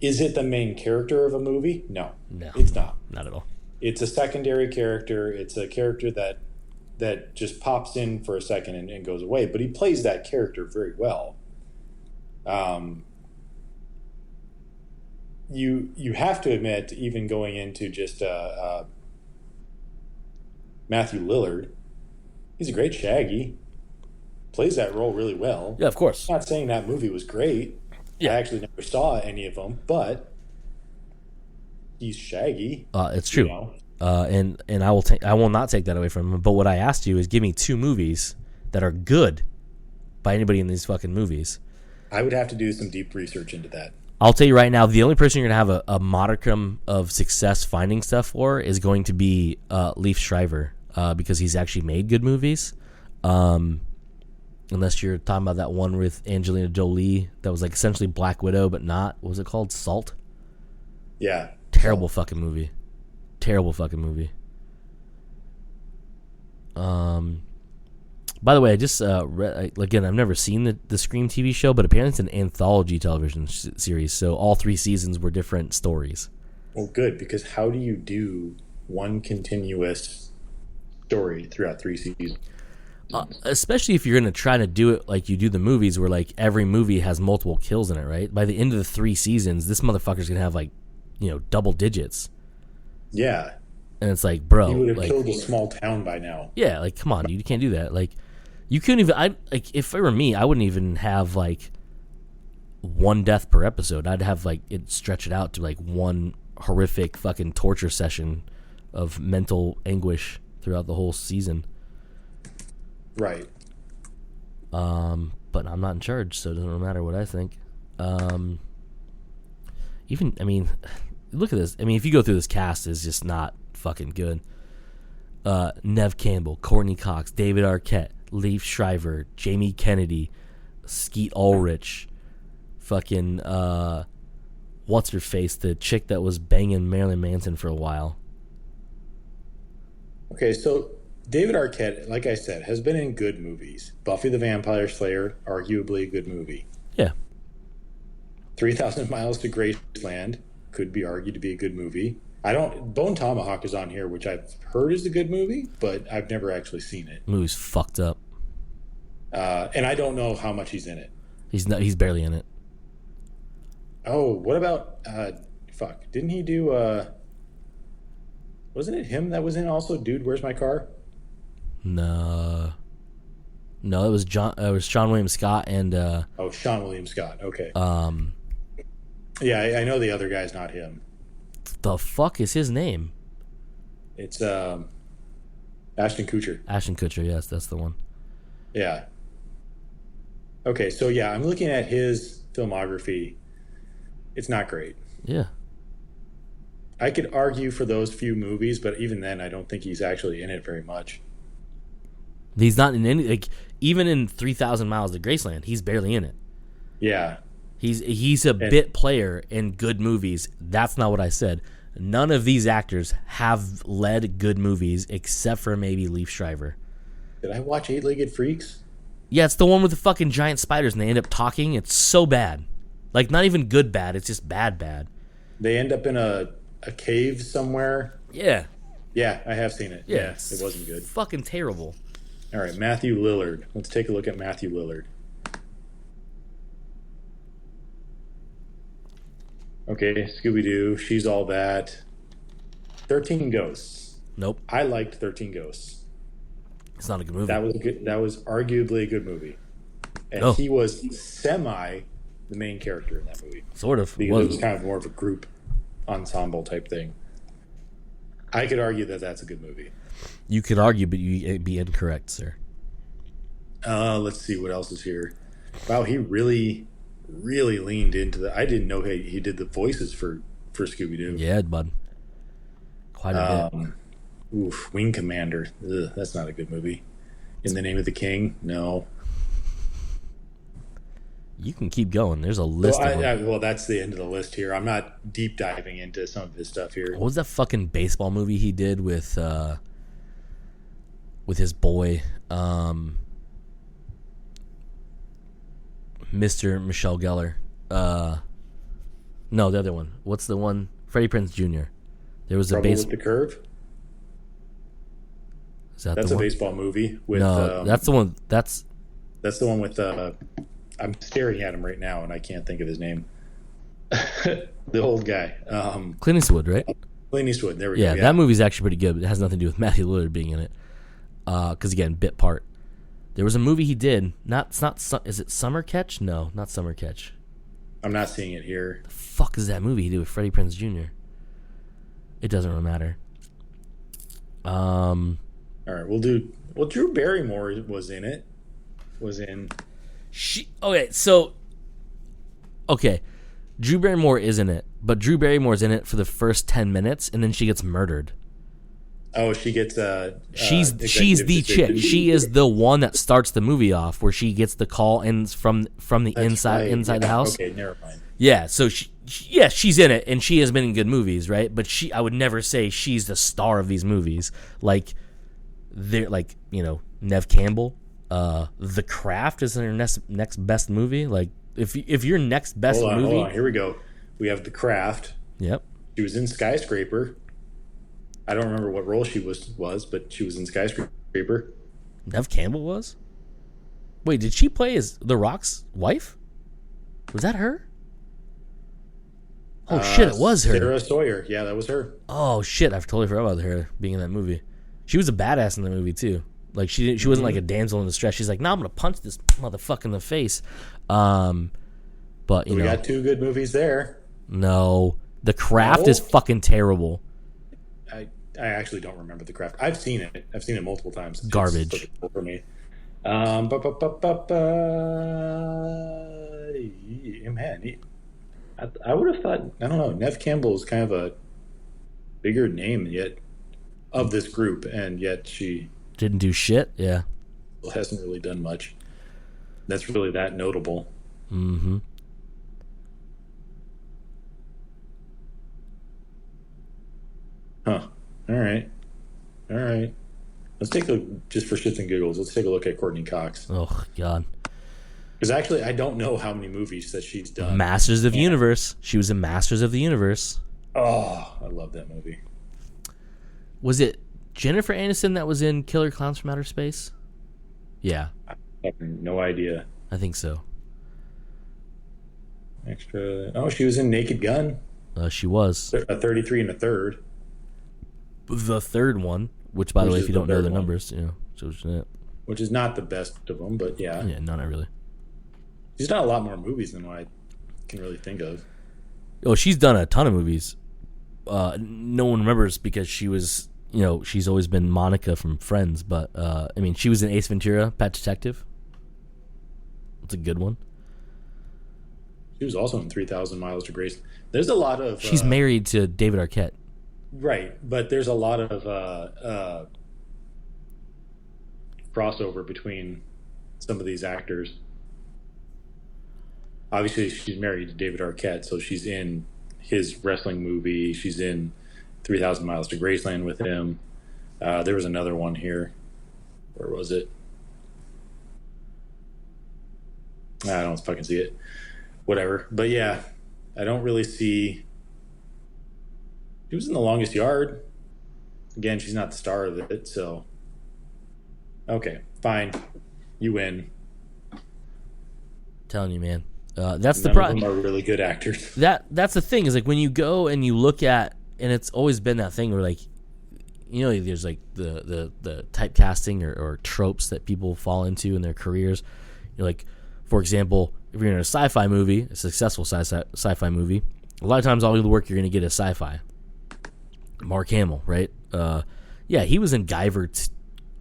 B: Is it the main character of a movie? No, it's not.
A: Not at all. It's
B: a secondary character. It's a character that just pops in for a second and goes away, but he plays that character very well. You have to admit, even going into just Matthew Lillard, he's a great Shaggy. Plays that role really well.
A: Yeah, of course.
B: I'm not saying that movie was great. Yeah. I actually never saw any of them, but he's Shaggy.
A: It's true. You know? And I will not take that away from him. But what I asked you is give me two movies that are good by anybody in these fucking movies.
B: I would have to do some deep research into that.
A: I'll tell you right now, the only person you're going to have a modicum of success finding stuff for is going to be Leif Schreiber, because he's actually made good movies. Unless you're talking about that one with Angelina Jolie that was like essentially Black Widow, but not. What was it called? Salt?
B: Yeah.
A: Terrible fucking movie. Terrible fucking movie. By the way, I just read, again, I've never seen the Scream TV show, but apparently it's an anthology television series, so all 3 seasons were different stories.
B: Well, good, because how do you do one continuous story throughout 3 seasons?
A: Especially if you're going to try to do it like you do the movies, where like every movie has multiple kills in it, right? By the end of the 3 seasons, this motherfucker's going to have like, double digits.
B: Yeah.
A: And it's like, bro.
B: He would have killed a small town by now.
A: Yeah, like, come on, dude. You can't do that. Like, you couldn't even, if it were me, I wouldn't even have like 1 death per episode. I'd have like it stretch it out to like 1 horrific fucking torture session of mental anguish throughout the whole season.
B: Right.
A: But I'm not in charge, so it doesn't matter what I think. Look at this. I mean, if you go through this cast, it's just not fucking good. Nev Campbell, Courtney Cox, David Arquette, Leif Schreiber, Jamie Kennedy, Skeet Ulrich, fucking what's her face, the chick that was banging Marilyn Manson for a while.
B: Okay, so David Arquette, like I said, has been in good movies. Buffy the Vampire Slayer, arguably a good movie.
A: Yeah.
B: 3,000 Miles to Graceland could be argued to be a good movie. Bone Tomahawk is on here, which I've heard is a good movie, but I've never actually seen it.
A: The movie's fucked up.
B: And I don't know how much he's in it.
A: He's barely in it.
B: Oh, what about didn't he do wasn't it him that was in also Dude, Where's My Car?
A: No, it was Sean William Scott and
B: Sean William Scott. Okay. Yeah, I know the other guy's not him.
A: the fuck is his name?
B: It's Ashton Kutcher.
A: Ashton Kutcher, yes, that's the one.
B: Yeah. Okay, so yeah, I'm looking at his filmography. It's not great.
A: Yeah.
B: I could argue for those few movies, but even then, I don't think he's actually in it very much.
A: He's not in any, like, even in 3,000 Miles to Graceland, he's barely in it.
B: Yeah.
A: He's a bit player in good movies. That's not what I said. None of these actors have led good movies except for maybe Leaf Shriver.
B: Did I watch Eight-Legged Freaks?
A: Yeah, it's the one with the fucking giant spiders and they end up talking. It's so bad. Like, not even good bad. It's just bad.
B: They end up in a cave somewhere.
A: Yeah.
B: Yeah, I have seen it. Yeah,
A: It's
B: it wasn't good.
A: fucking terrible.
B: All right, Matthew Lillard. Let's take a look at Matthew Lillard. Okay, Scooby-Doo, She's All That. 13 Ghosts.
A: Nope.
B: I liked 13 Ghosts.
A: It's not a good movie.
B: That was arguably a good movie. And he was the main character in that movie.
A: Sort of.
B: Because it was kind of more of a group ensemble type thing. I could argue that that's a good movie.
A: You could argue, but you'd be incorrect, sir.
B: Let's see what else is here. Wow, he really leaned into the... I didn't know he did the voices for Scooby-Doo.
A: Yeah, bud. Quite a bit.
B: Wing Commander. Ugh, that's not a good movie. In the Name of the King? No.
A: You can keep going. There's a list of them.
B: Well, that's the end of the list here. I'm not deep diving into some of his stuff here.
A: What was that fucking baseball movie he did with his boy, Mr. Michelle Gellar? No, the other one. What's the one? Freddie Prinze Jr. There was
B: Trouble with the Curve? That's a baseball movie with...
A: No, that's the one.
B: That's the one with... I'm staring at him right now, and I can't think of his name. The old guy.
A: Clint Eastwood, right?
B: Clint Eastwood, there we go.
A: Yeah, that movie's actually pretty good, but it has nothing to do with Matthew Lillard being in it. Because, again, bit part. There was a movie he did. Is it Summer Catch? No, not Summer Catch.
B: I'm not seeing it here.
A: The fuck is that movie he did with Freddie Prinze Jr.? It doesn't really matter. All
B: right, we'll do... Well, Drew Barrymore was in it.
A: Okay, Drew Barrymore is in it, but Drew Barrymore's in it for the first 10 minutes, and then she gets murdered.
B: Oh, she gets
A: she's the chick. She is the one that starts the movie off, where she gets the call in from the inside the house.
B: Okay, never mind.
A: Yeah, so she's in it, and she has been in good movies, right? But I would never say she's the star of these movies. Like, they're like, Nev Campbell. The Craft is her next best movie. Like, if your next best movie...
B: Hold on, here we go. We have The Craft.
A: Yep.
B: She was in Skyscraper. I don't remember what role she was, but she was in Skyscraper.
A: Nev Campbell was? Wait, did she play as The Rock's wife? Was that her? Oh, shit, it was her.
B: Sarah Sawyer. Yeah, that was her.
A: Oh, shit, I totally forgot about her being in that movie. She was a badass in the movie, too. Like, she wasn't like a damsel in distress. She's like, I'm going to punch this motherfucker in the face. But,
B: we got two good movies there.
A: No. The Craft is fucking terrible.
B: I actually don't remember The Craft. I've seen it. I've seen it multiple times.
A: Garbage.
B: It's for me. Man, I would have thought, I don't know, Nev Campbell is kind of a bigger name yet of this group, and yet she
A: didn't do shit. Yeah,
B: hasn't really done much that's really that notable.
A: Mm-hmm.
B: Huh. All right. Let's take a, just for shits and giggles, let's take a look at Courtney Cox.
A: Oh, God.
B: Because actually, I don't know how many movies that she's done.
A: Masters of the Universe. She was in Masters of the Universe.
B: Oh, I love that movie.
A: Was it Jennifer Aniston that was in Killer Clowns from Outer Space? Yeah.
B: I have no idea.
A: I think so.
B: Extra. Oh, she was in Naked Gun.
A: She was.
B: A 33 and a third.
A: The third one, which, by the way, if you don't know the numbers,
B: which is not the best of them, but yeah.
A: Yeah, no, not really.
B: She's done a lot more movies than what I can really think of.
A: Oh, she's done a ton of movies. no one remembers because she was, she's always been Monica from Friends. But I mean, she was in Ace Ventura, Pet Detective. It's a good one.
B: She was also in 3,000 Miles to Grace. There's a lot of...
A: She's married to David Arquette.
B: Right, but there's a lot of crossover between some of these actors. Obviously, she's married to David Arquette, so she's in his wrestling movie. She's in 3,000 Miles to Graceland with him. There was another one here. Where was it? I don't fucking see it. Whatever. But yeah, I don't really see... She was in The Longest Yard. Again, she's not the star of it, so... Okay, fine. You win.
A: Telling you, man. That's
B: None
A: the problem.
B: Of them are really good actors.
A: That's the thing, is like when you go and you look at, and it's always been that thing where like, there's like the typecasting or tropes that people fall into in their careers. Like, for example, if you're in a sci-fi movie, a successful sci-fi movie, a lot of times all the work you're going to get is sci-fi. Mark Hamill, right? Yeah, he was in Guyver,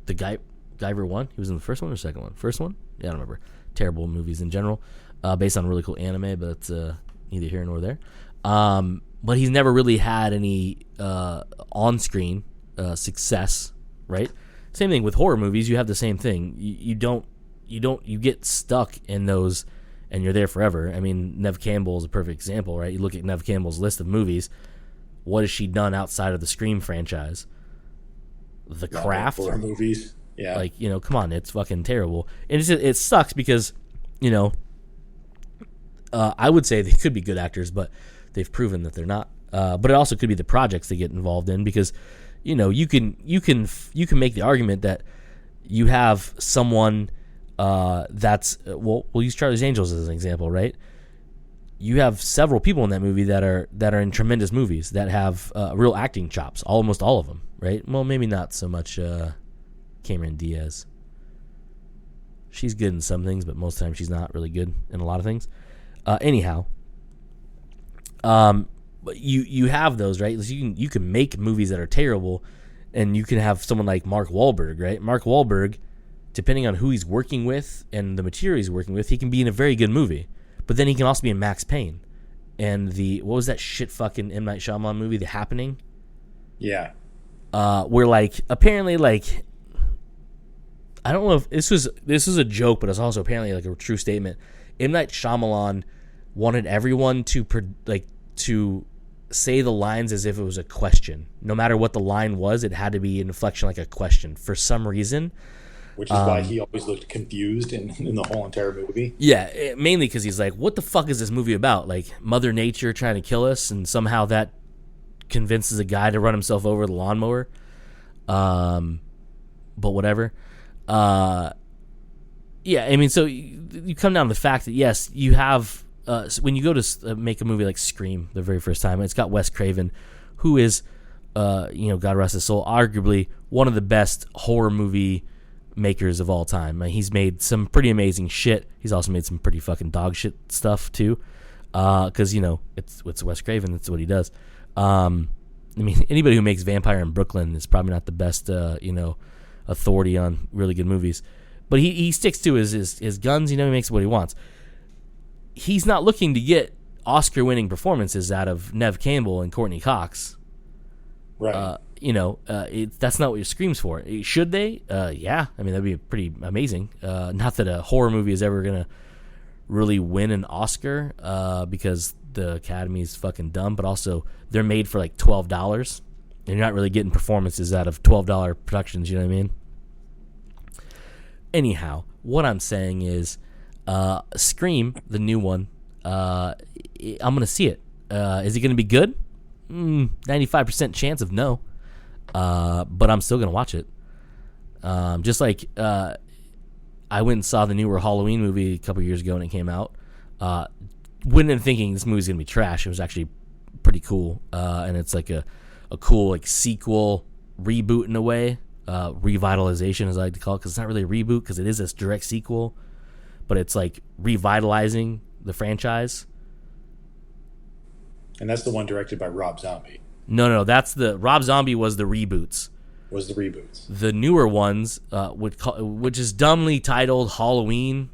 A: Guyver 1. He was in the first one or second one? First one? Yeah, I don't remember. Terrible movies in general, based on a really cool anime, but it's neither here nor there. But he's never really had any on-screen success, right? Same thing with horror movies. You have the same thing. You get stuck in those, and you're there forever. I mean, Neve Campbell is a perfect example, right? You look at Neve Campbell's list of movies. What has she done outside of the Scream franchise? The Craft,
B: horror movies. Yeah,
A: like, come on, it's fucking terrible, and it sucks because, I would say they could be good actors, but they've proven that they're not. But it also could be the projects they get involved in, because, you can make the argument that you have someone that's we'll use Charlie's Angels as an example, right? You have several people in that movie that are in tremendous movies that have real acting chops, almost all of them, right? Well, maybe not so much Cameron Diaz. She's good in some things, but most of the time she's not really good in a lot of things. Anyhow, but you have those, right? So you can make movies that are terrible, and you can have someone like Mark Wahlberg, right? Mark Wahlberg, depending on who he's working with and the material he's working with, he can be in a very good movie. But then he can also be in Max Payne and what was that shit fucking M. Night Shyamalan movie, The Happening?
B: Yeah.
A: Where like apparently like, I don't know if this was a joke, but it's also apparently like a true statement. M. Night Shyamalan wanted everyone to say the lines as if it was a question. No matter what the line was, it had to be an inflection like a question for some reason.
B: Which is why he always looked confused in the whole entire movie. Yeah,
A: mainly because he's like, what the fuck is this movie about? Like, Mother Nature trying to kill us, and somehow that convinces a guy to run himself over with a lawnmower. But whatever. Yeah, I mean, so you come down to the fact that, yes, you have... so when you go to make a movie like Scream the very first time, it's got Wes Craven, who is, God rest his soul, arguably one of the best horror movie makers of all time. He's made some pretty amazing shit. He's also made some pretty fucking dog shit stuff too, because it's Wes Craven. That's what he does. I mean, anybody who makes Vampire in Brooklyn is probably not the best authority on really good movies, but he sticks to his guns. He makes what he wants. He's not looking to get Oscar-winning performances out of Neve Campbell and Courtney Cox.
B: Right.
A: That's not what your Scream's for. Should they? Yeah. I mean, that'd be pretty amazing. Not that a horror movie is ever going to really win an Oscar because the Academy is fucking dumb, but also they're made for like $12. And you're not really getting performances out of $12 productions, you know what I mean? Anyhow, what I'm saying is Scream, the new one, I'm going to see it. Is it going to be good? 95% chance of no. But I'm still going to watch it. Just like I went and saw the newer Halloween movie a couple years ago when it came out. Went in thinking this movie's going to be trash. It was actually pretty cool. And it's like a cool like sequel reboot in a way. Revitalization, as I like to call it, because it's not really a reboot because it is this direct sequel. But it's like revitalizing the franchise.
B: And that's the one directed by Rob Zombie.
A: No, that's the Rob Zombie was the reboots.
B: Was the reboots.
A: The newer ones, which is dumbly titled Halloween,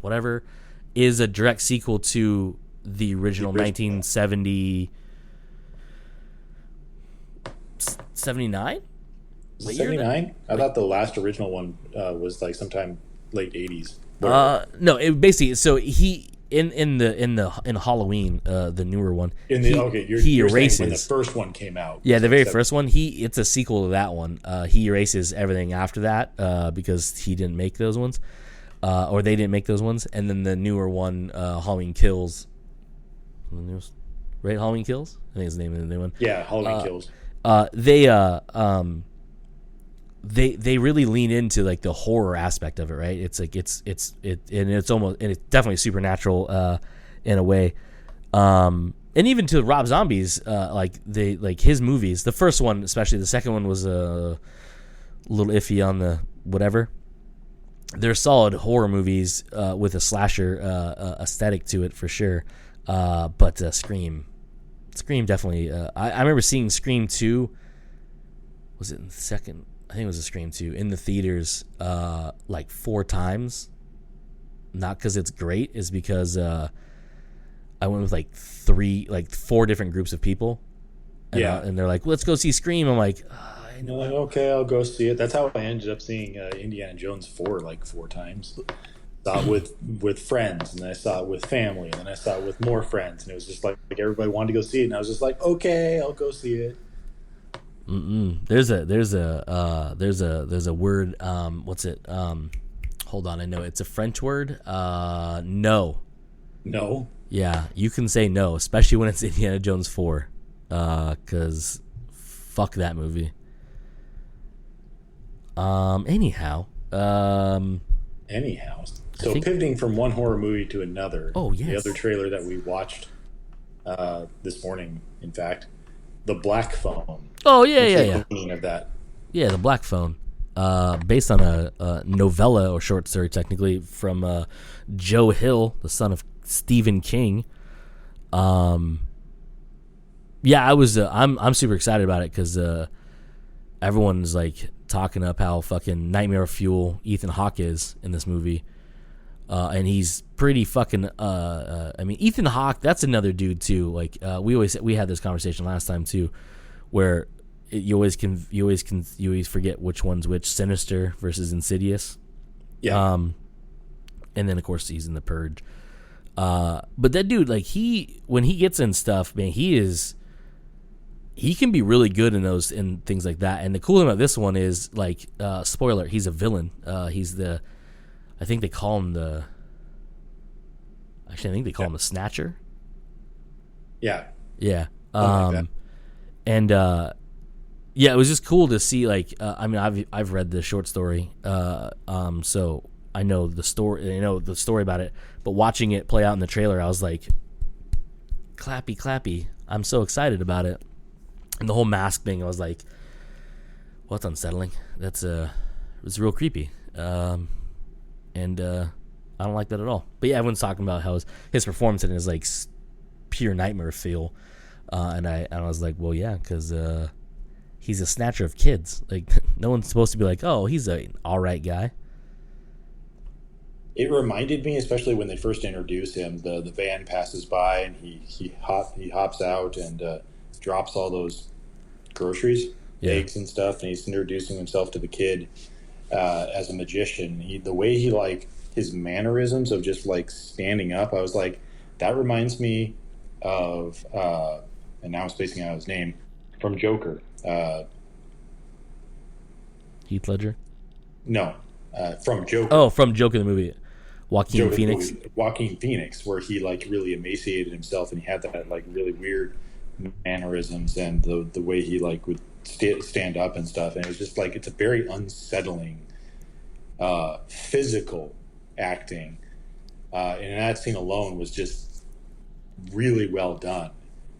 A: whatever, is a direct sequel to the original 1970 79.
B: 79? I thought the last original one was like sometime late 80s.
A: No, it basically, so he in Halloween, the newer one.
B: He erases when the first one came out.
A: Yeah, the very first one. It's a sequel to that one. He erases everything after that because he didn't make those ones, or they didn't make those ones. And then the newer one, Halloween Kills. Right, Halloween Kills. I think is the name of the new one.
B: Yeah, Halloween Kills.
A: They really lean into like the horror aspect of it, right? It's like it's definitely supernatural in a way. And even to Rob Zombie's like his movies, the first one especially, the second one was a little iffy on the whatever. They're solid horror movies with a slasher aesthetic to it for sure. But Scream definitely. I remember seeing Scream 2. Was it in the second? I think it was a Scream 2 in the theaters like 4 times. Not because it's great, is because I went with 4 different groups of people. And, and they're like, let's go see Scream. I'm like, I know.
B: Like, okay, I'll go see it. That's how I ended up seeing Indiana Jones 4 like 4 times. Saw it with friends, and then I saw it with family, and then I saw it with more friends, and it was just like everybody wanted to go see it, and I was just like, okay, I'll go see it.
A: There's a word. What's it? Hold on, I know it's a French word. No.
B: No.
A: Yeah, you can say no, especially when it's Indiana Jones 4, because fuck that movie. Anyhow.
B: So pivoting from one horror movie to another.
A: Oh yes.
B: The other trailer that we watched this morning, in fact, The Black Phone.
A: Oh yeah.
B: Meaning of that.
A: Yeah, The Black Phone, based on a novella or short story, technically, from Joe Hill, the son of Stephen King. I'm super excited about it because everyone's like talking up how fucking nightmare fuel Ethan Hawke is in this movie. And he's pretty fucking. I mean, Ethan Hawke. That's another dude too. Like we had this conversation last time too, where you always forget which one's which. Sinister versus Insidious.
B: Yeah.
A: And then of course he's in The Purge. But that dude, like when he gets in stuff, man, he can be really good in those and things like that. And the cool thing about this one is like spoiler, he's a villain. I think they call him the Snatcher.
B: Yeah.
A: Yeah.
B: Like
A: and it was just cool to see. Like, I mean, I've read the short story, so I know the story. I know the story about it. But watching it play out in the trailer, I was like, clappy. I'm so excited about it. And the whole mask thing, I was like, well, that's unsettling. It's real creepy. And I don't like that at all. But yeah, everyone's talking about how his performance in it is like pure nightmare feel. And I was like, well, yeah, because he's a snatcher of kids. Like, no one's supposed to be like, oh, he's an all right guy.
B: It reminded me, especially when they first introduced him, the van passes by and he hops out and drops all those groceries, eggs and stuff, and he's introducing himself to the kid as a magician. The way he like his mannerisms of just like standing up, I was like, that reminds me of and now I'm spacing out his name, from Joker.
A: Heath Ledger?
B: No, from Joker.
A: Oh, from Joker the movie. Joaquin Phoenix.
B: Joaquin Phoenix, where he like really emaciated himself and he had that like really weird mannerisms and the way he like would stand up and stuff, and it was just like it's a very unsettling physical acting, and that scene alone was just really well done.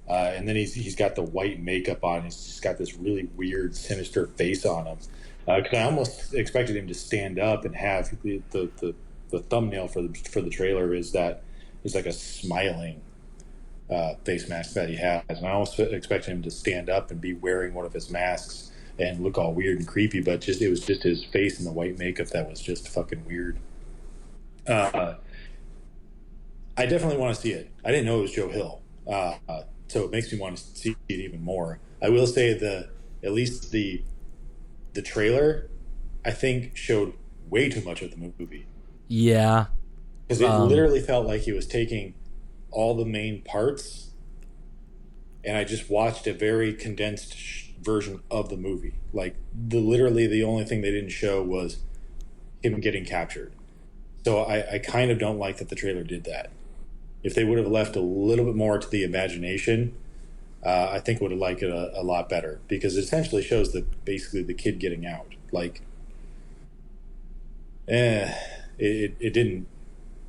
B: And then he's got the white makeup on. He's just got this really weird, sinister face on him. Because I almost expected him to stand up and have the thumbnail for the trailer is like a smiling face mask that he has, and I also expected him to stand up and be wearing one of his masks and look all weird and creepy, but just it was just his face and the white makeup that was just fucking weird. Uh, I definitely want to see it. I didn't know it was Joe Hill, so it makes me want to see it even more. I will say at least the trailer, I think, showed way too much of the movie.
A: Yeah,
B: Because it literally felt like he was taking all the main parts, and I just watched a very condensed version of the movie. Like literally the only thing they didn't show was him getting captured. So I kind of don't like that the trailer did that. If they would have left a little bit more to the imagination, I think would have liked it a lot better, because it essentially shows that basically the kid getting out. Like, it didn't.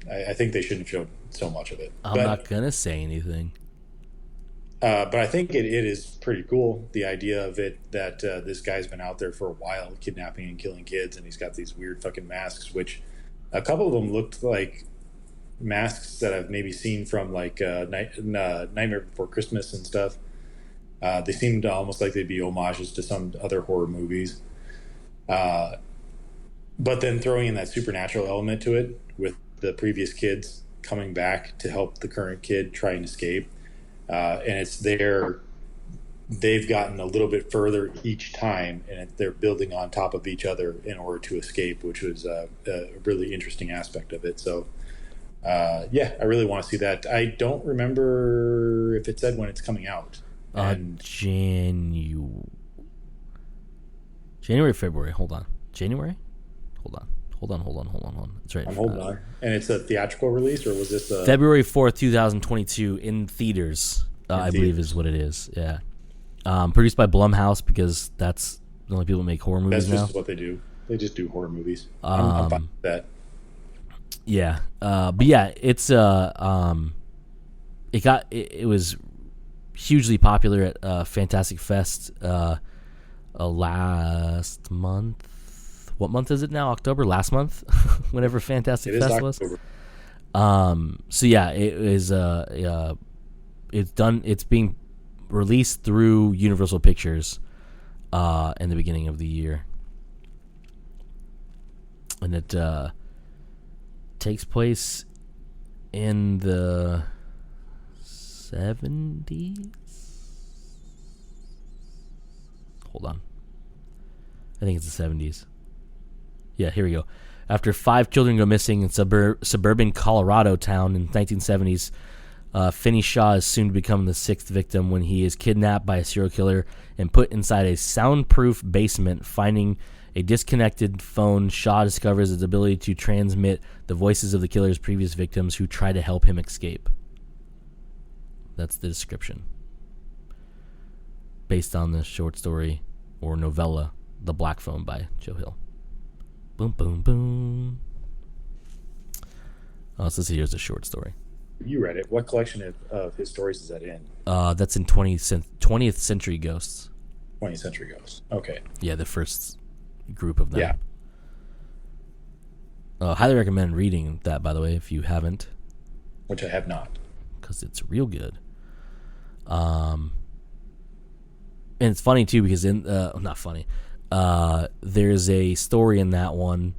B: I think they shouldn't have showed so much of it.
A: I'm not gonna say anything.
B: But I think it is pretty cool, the idea of it, that this guy's been out there for a while, kidnapping and killing kids, and he's got these weird fucking masks, which a couple of them looked like masks that I've maybe seen from like Nightmare Before Christmas and stuff. They seemed almost like they'd be homages to some other horror movies. But then throwing in that supernatural element to it with the previous kids coming back to help the current kid try and escape. And it's they've gotten a little bit further each time, and they're building on top of each other in order to escape, which was a really interesting aspect of it. So, yeah, I really want to see that. I don't remember if it said when it's coming out.
A: January, February. Hold on. January? Hold on. That's right.
B: I'm holding on. And it's a theatrical release, or was this
A: February 4th, 2022 in theaters, I believe is what it is. Yeah. Produced by Blumhouse, because that's the only people that make horror movies now.
B: That's just what they do. They just do horror movies. I'm fine with that.
A: Yeah. But yeah, it's it was hugely popular at Fantastic Fest last month. What month is it now? October? Last month? Whenever Fantastic Fest was. So yeah, it is it's done. It's being released through Universal Pictures in the beginning of the year. And it takes place in the 70s. Hold on. I think it's the 70s. Yeah, here we go. After 5 children go missing in suburban Colorado town in the 1970s, Finney Shaw is soon to become the 6th victim when he is kidnapped by a serial killer and put inside a soundproof basement. Finding a disconnected phone, Shaw discovers its ability to transmit the voices of the killer's previous victims who try to help him escape. That's the description. Based on the short story or novella, The Black Phone by Joe Hill. Boom, boom, boom. Oh, so here's a short story.
B: You read it. What collection of his stories is that in?
A: That's in 20th Century Ghosts.
B: 20th Century Ghosts. Okay.
A: Yeah, the first group of them.
B: Yeah.
A: Highly recommend reading that, by the way, if you haven't.
B: Which I have not.
A: Because it's real good. And it's funny, too, because not funny. There's a story in that one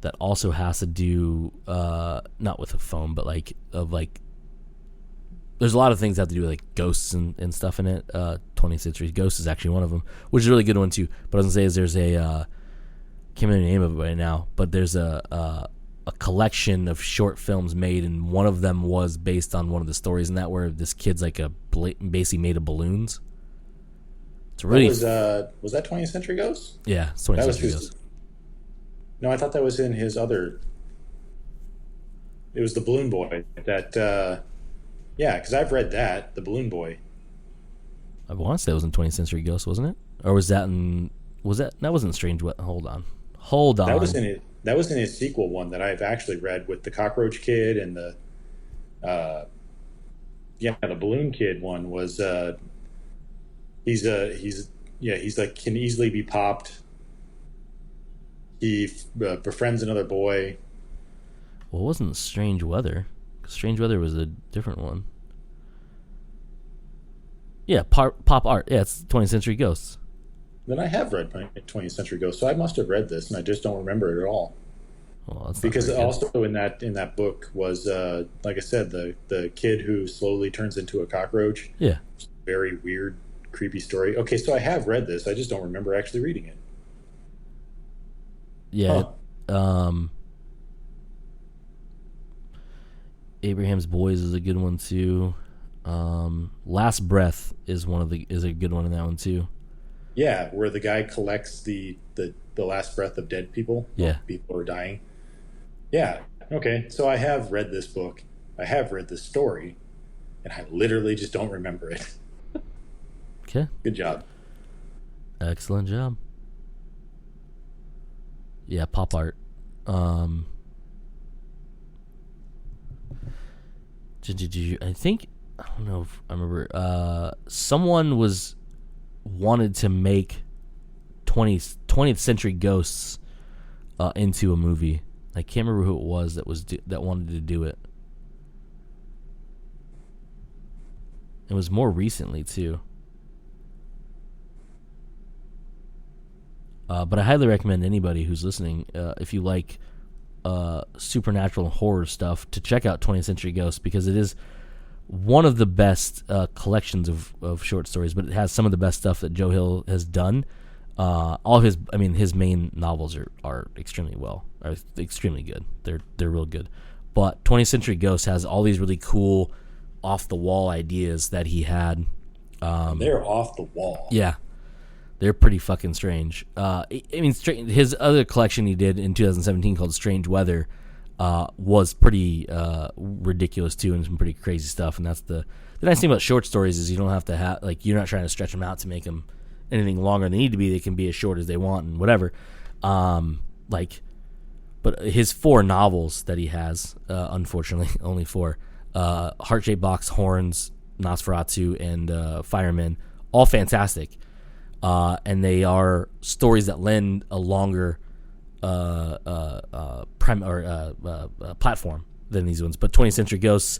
A: that also has to do not with a phone, but there's a lot of things that have to do with like ghosts and stuff in it. 20th Century Ghosts is actually one of them, which is a really good one too. But I was gonna say is there's a can't remember the name of it right now, but there's a collection of short films made, and one of them was based on one of the stories in that, where this kid's like basically made of balloons. It's really
B: was that 20th Century Ghosts?
A: Yeah, it's 20th Century Ghosts.
B: No, I thought that was in his other. It was the Balloon Boy that. Yeah, because I've read that, the Balloon Boy.
A: I want to say it was in 20th Century Ghosts, wasn't it? Or was that in? That wasn't Strange Wet? Hold on.
B: That was in it. That was in his sequel one that I've actually read with the Cockroach Kid and the. The Balloon Kid one was. He's like can easily be popped. He befriends another boy.
A: Well, it wasn't Strange Weather. Strange Weather was a different one. Yeah, pop art. Yeah, it's 20th Century Ghosts.
B: Then I have read 20th Century Ghost, so I must have read this, and I just don't remember it at all.
A: Well, that's
B: because also in that book was, like I said, the kid who slowly turns into a cockroach.
A: Yeah.
B: Very weird, creepy story. Okay, so I have read this. I just don't remember actually reading it.
A: Yeah. Huh. Abraham's Boys is a good one too. Last Breath is a good one in that one too.
B: Yeah, where the guy collects the last breath of dead people.
A: Yeah,
B: people are dying. Yeah. Okay. So I have read this book. I have read this story, and I literally just don't remember it.
A: Okay.
B: Good job.
A: Excellent job. Yeah, pop art. I think, I don't know if I remember, someone wanted to make 20th Century Ghosts into a movie. I can't remember who it was that wanted to do it. It was more recently too. But I highly recommend anybody who's listening, if you like supernatural and horror stuff, to check out 20th Century Ghosts, because it is one of the best collections of short stories, but it has some of the best stuff that Joe Hill has done. All of his main novels are extremely good. They're real good. But 20th Century Ghosts has all these really cool off the wall ideas that he had.
B: They're off the wall.
A: Yeah. They're pretty fucking strange. His other collection he did in 2017 called Strange Weather was pretty ridiculous too, and some pretty crazy stuff. And that's the nice thing about short stories is you don't have to have, like, you're not trying to stretch them out to make them anything longer than they need to be. They can be as short as they want and whatever. But his 4 novels that he has, unfortunately only 4, Heart-Shaped Box, Horns, Nosferatu, and Fireman, all fantastic. And they are stories that lend a longer platform than these ones. But 20th Century Ghosts,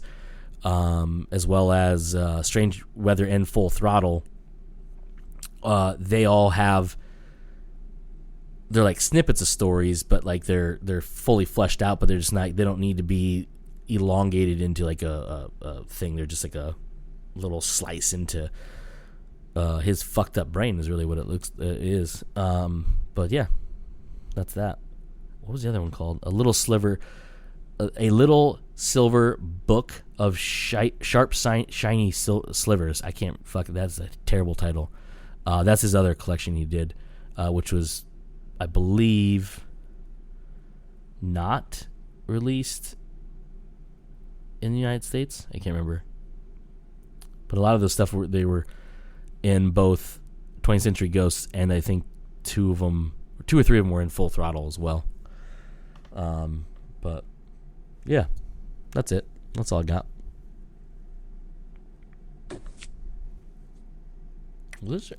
A: as well as Strange Weather and Full Throttle, they all have, they're like snippets of stories, but like they're fully fleshed out, but they're just not, they don't need to be elongated into like a thing. They're just like a little slice into his fucked up brain is really what it is. But yeah, that's that. What was the other one called? A little silver book of sharp shiny slivers. I can't that's a terrible title. That's his other collection he did, which was, I believe, not released in the United States. I can't remember, but a lot of the stuff they were in both 20th Century Ghosts, and I think 2 or 3 of them were in Full Throttle as well. But yeah, that's it. That's all I got. Was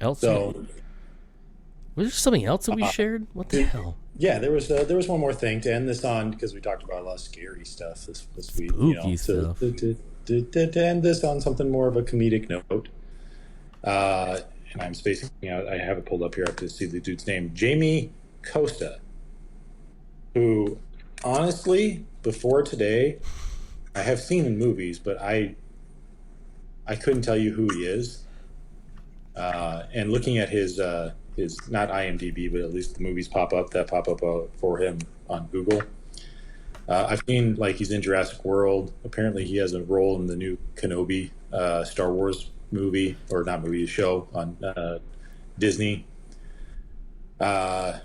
A: there something else that we shared? What the hell?
B: Yeah, there was one more thing to end this on, because we talked about a lot of scary stuff this week.
A: Spooky stuff.
B: To end this on something more of a comedic note. And I'm spacing out. I have it pulled up here. I have to see the dude's name. Jamie Costa, who, honestly, before today, I have seen in movies, but I couldn't tell you who he is. And looking at his not IMDb, but at least the movies pop up for him on Google. I've seen, like, he's in Jurassic World. Apparently, he has a role in the new Kenobi Star Wars movie, or not movie, show on Disney. Beyond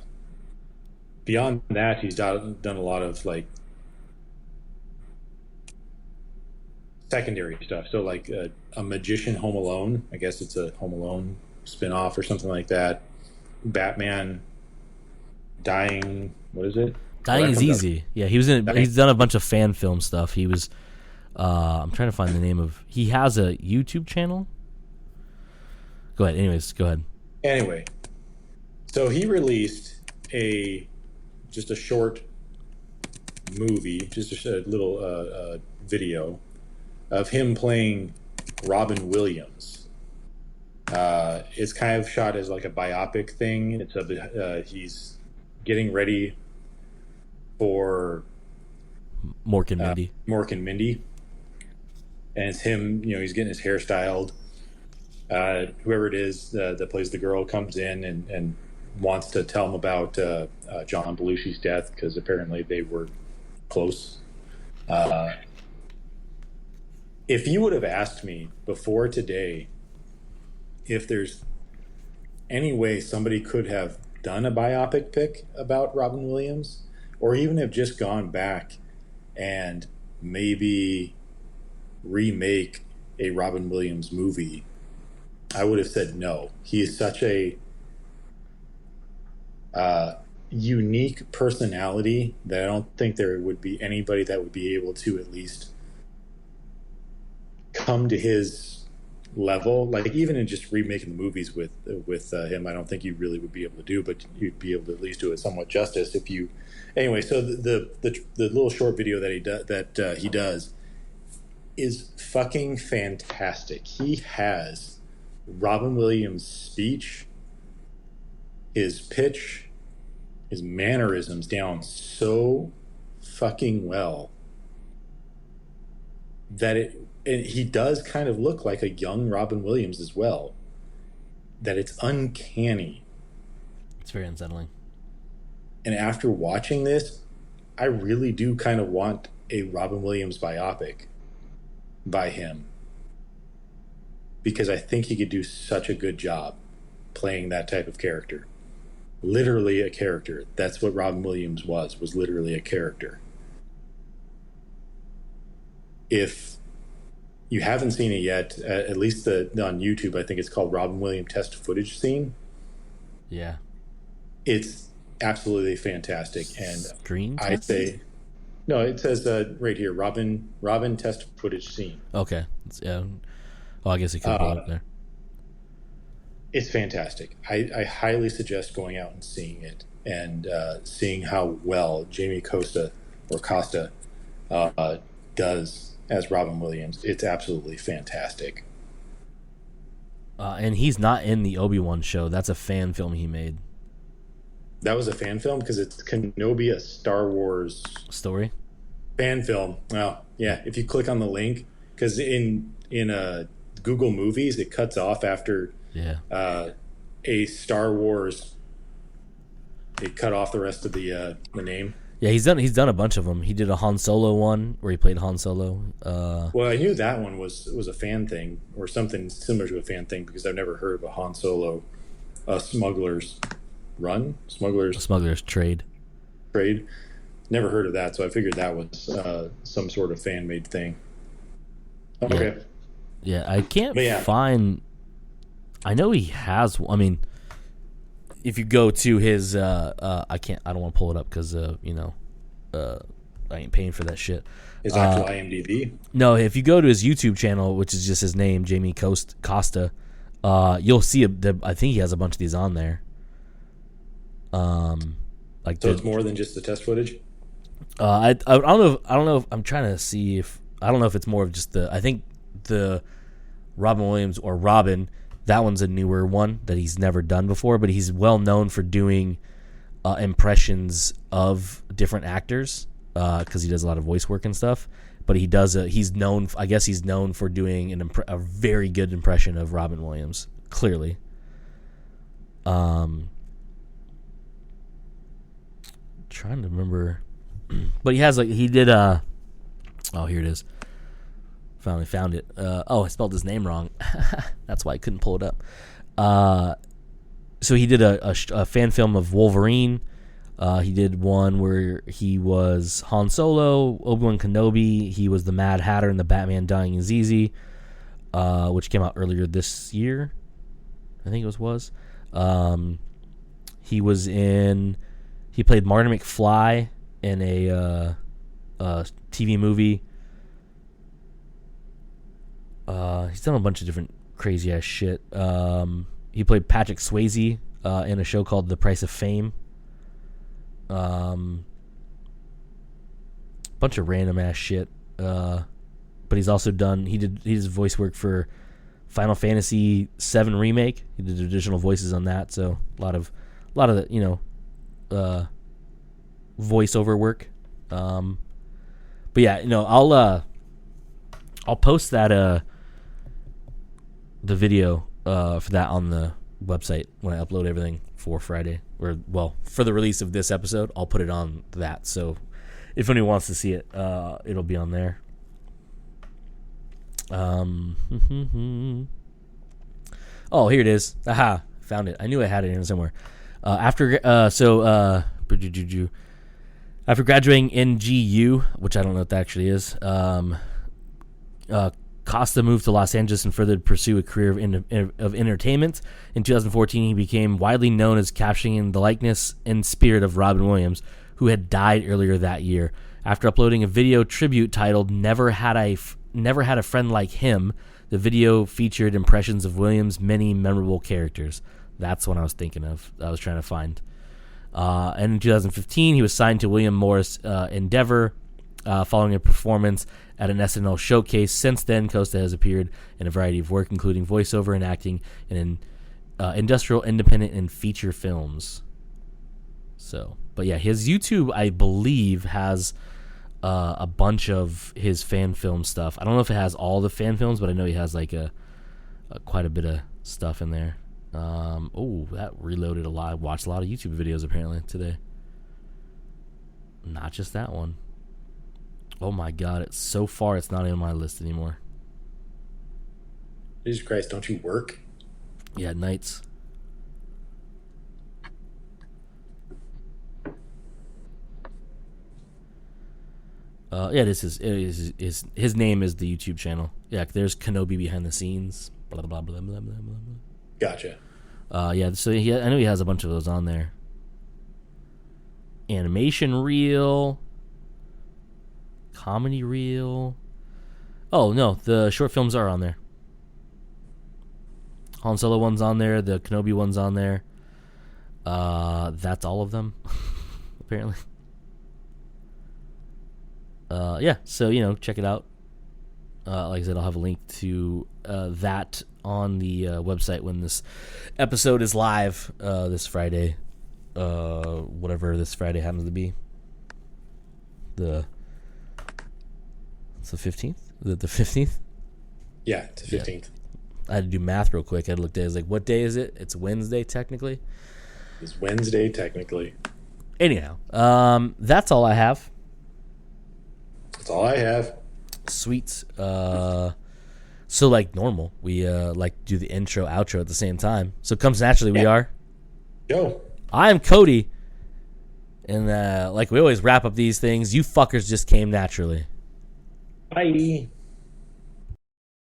B: that, he's done a lot of, like, secondary stuff. So, like, a Magician Home Alone. I guess it's a Home Alone spinoff or something like that. Batman Dying. What is it?
A: Dying is Easy. Yeah, he's done a bunch of fan film stuff. He was. I'm trying to find the name of. He has a YouTube channel. Go ahead. Anyways, go ahead.
B: Anyway, so he released just a short movie, just a little video of him playing Robin Williams. It's kind of shot as like a biopic thing. He's getting ready for
A: Mork and Mindy.
B: Mork and Mindy, and it's him. He's getting his hair styled. Whoever it is that plays the girl comes in and wants to tell him about John Belushi's death, because apparently they were close. If you would have asked me before today if there's any way somebody could have done a biopic pick about Robin Williams, or even have just gone back and maybe remake a Robin Williams movie, I would have said no. He is such a unique personality that I don't think there would be anybody that would be able to at least come to his level. Like, even in just remaking the movies with him, I don't think you really would be able to do, but you'd be able to at least do it somewhat justice if you. Anyway, so the little short video that he does is fucking fantastic. He has Robin Williams' speech, his pitch, his mannerisms down so fucking well that and he does kind of look like a young Robin Williams as well, that it's uncanny.
A: It's very unsettling.
B: And after watching this, I really do kind of want a Robin Williams biopic by him, because I think he could do such a good job playing that type of character. Literally a character. That's what Robin Williams was literally a character. If you haven't seen it yet, at least on YouTube, I think it's called Robin Williams test footage scene.
A: Yeah.
B: It's absolutely fantastic. And
A: Screen
B: I say, no, it says right here, Robin test footage scene.
A: Okay. Yeah. Well, I guess it could go up there.
B: It's fantastic. I highly suggest going out and seeing it, and seeing how well Jamie Costa does as Robin Williams. It's absolutely fantastic.
A: And he's not in the Obi-Wan show. That's a fan film he made.
B: That was a fan film, because it's Kenobi, a Star Wars
A: story
B: fan film. Well, yeah. If you click on the link, because in Google Movies, it cuts off after a Star Wars. It cut off the rest of the name.
A: Yeah, he's done a bunch of them. He did a Han Solo one where he played Han Solo.
B: Well, I knew that one was a fan thing, or something similar to a fan thing, because I've never heard of a Han Solo Smuggler's Trade. Never heard of that, so I figured that was some sort of fan made thing. Okay.
A: Yeah, I can't find. I know he has. I mean, if you go to his, I don't want to pull it up because I ain't paying for that shit.
B: His actual IMDb.
A: No, if you go to his YouTube channel, which is just his name, Jamie Costa, you'll see. I think he has a bunch of these on there.
B: So it's more than just the test footage.
A: I don't know. I don't know. I'm trying to see if I don't know if it's more of just the. I think the Robin Williams or Robin. That one's a newer one that he's never done before, but he's well known for doing impressions of different actors because he does a lot of voice work and stuff. But he's known. I guess he's known for doing a very good impression of Robin Williams. Clearly. Trying to remember, but he did. Oh, here it is. Finally found it. I spelled his name wrong. That's why I couldn't pull it up. So he did a fan film of Wolverine. He did one where he was Han Solo, Obi-Wan Kenobi. He was the Mad Hatter in the Batman Dying Is Easy, which came out earlier this year. I think it was. He was in. He played Martin McFly in a TV movie. He's done a bunch of different crazy ass shit. He played Patrick Swayze in a show called The Price of Fame. bunch of random ass shit. But he's also done. He did his voice work for Final Fantasy VII Remake. He did additional voices on that. So a lot of the voiceover work. But yeah, I'll post that the video for that on the website when I upload everything for Friday, or for the release of this episode. I'll put it on that, so if anyone wants to see it, it'll be on there. Oh, here it is. Aha, found it. I knew I had it in somewhere. After graduating NGU, which I don't know what that actually is, Costa moved to Los Angeles and further pursue a career of entertainment. In 2014, he became widely known as capturing the likeness and spirit of Robin Williams, who had died earlier that year. After uploading a video tribute titled "Never Had a Friend Like Him," the video featured impressions of Williams' many memorable characters. That's what I was thinking of. I was trying to find. And in 2015, he was signed to William Morris Endeavor following a performance at an SNL showcase. Since then, Costa has appeared in a variety of work, including voiceover and acting in industrial, independent, and feature films. So, but yeah, his YouTube, I believe, has a bunch of his fan film stuff. I don't know if it has all the fan films, but I know he has like quite a bit of stuff in there. That reloaded a lot. I watched a lot of YouTube videos apparently today. Not just that one. Oh my god, it's so far it's not on my list anymore.
B: Jesus Christ, don't you work?
A: Yeah, nights. Yeah, this is his name is the YouTube channel. Yeah, there's Kenobi behind the scenes. Blah blah blah blah blah blah blah.
B: Gotcha.
A: Yeah, so I know he has a bunch of those on there. Animation reel, comedy reel. Oh no, the short films are on there. Han Solo one's on there. The Kenobi one's on there. That's all of them, apparently. Yeah, so check it out. Like I said, I'll have a link to that on the website when this episode is live this Friday, whatever this Friday happens to be. It's the 15th? Is it the 15th?
B: Yeah, it's the 15th.
A: Yeah. I had to do math real quick. I had to look at it. I was like, what day is it? It's Wednesday, technically.
B: It's Wednesday, technically.
A: Anyhow, that's all I have.
B: That's all I have.
A: Sweet. So like normal, we do the intro, outro at the same time. So it comes naturally. Yeah. We are.
B: Yo.
A: I'm Cody. And like we always wrap up these things, you fuckers just came naturally.
B: Bye.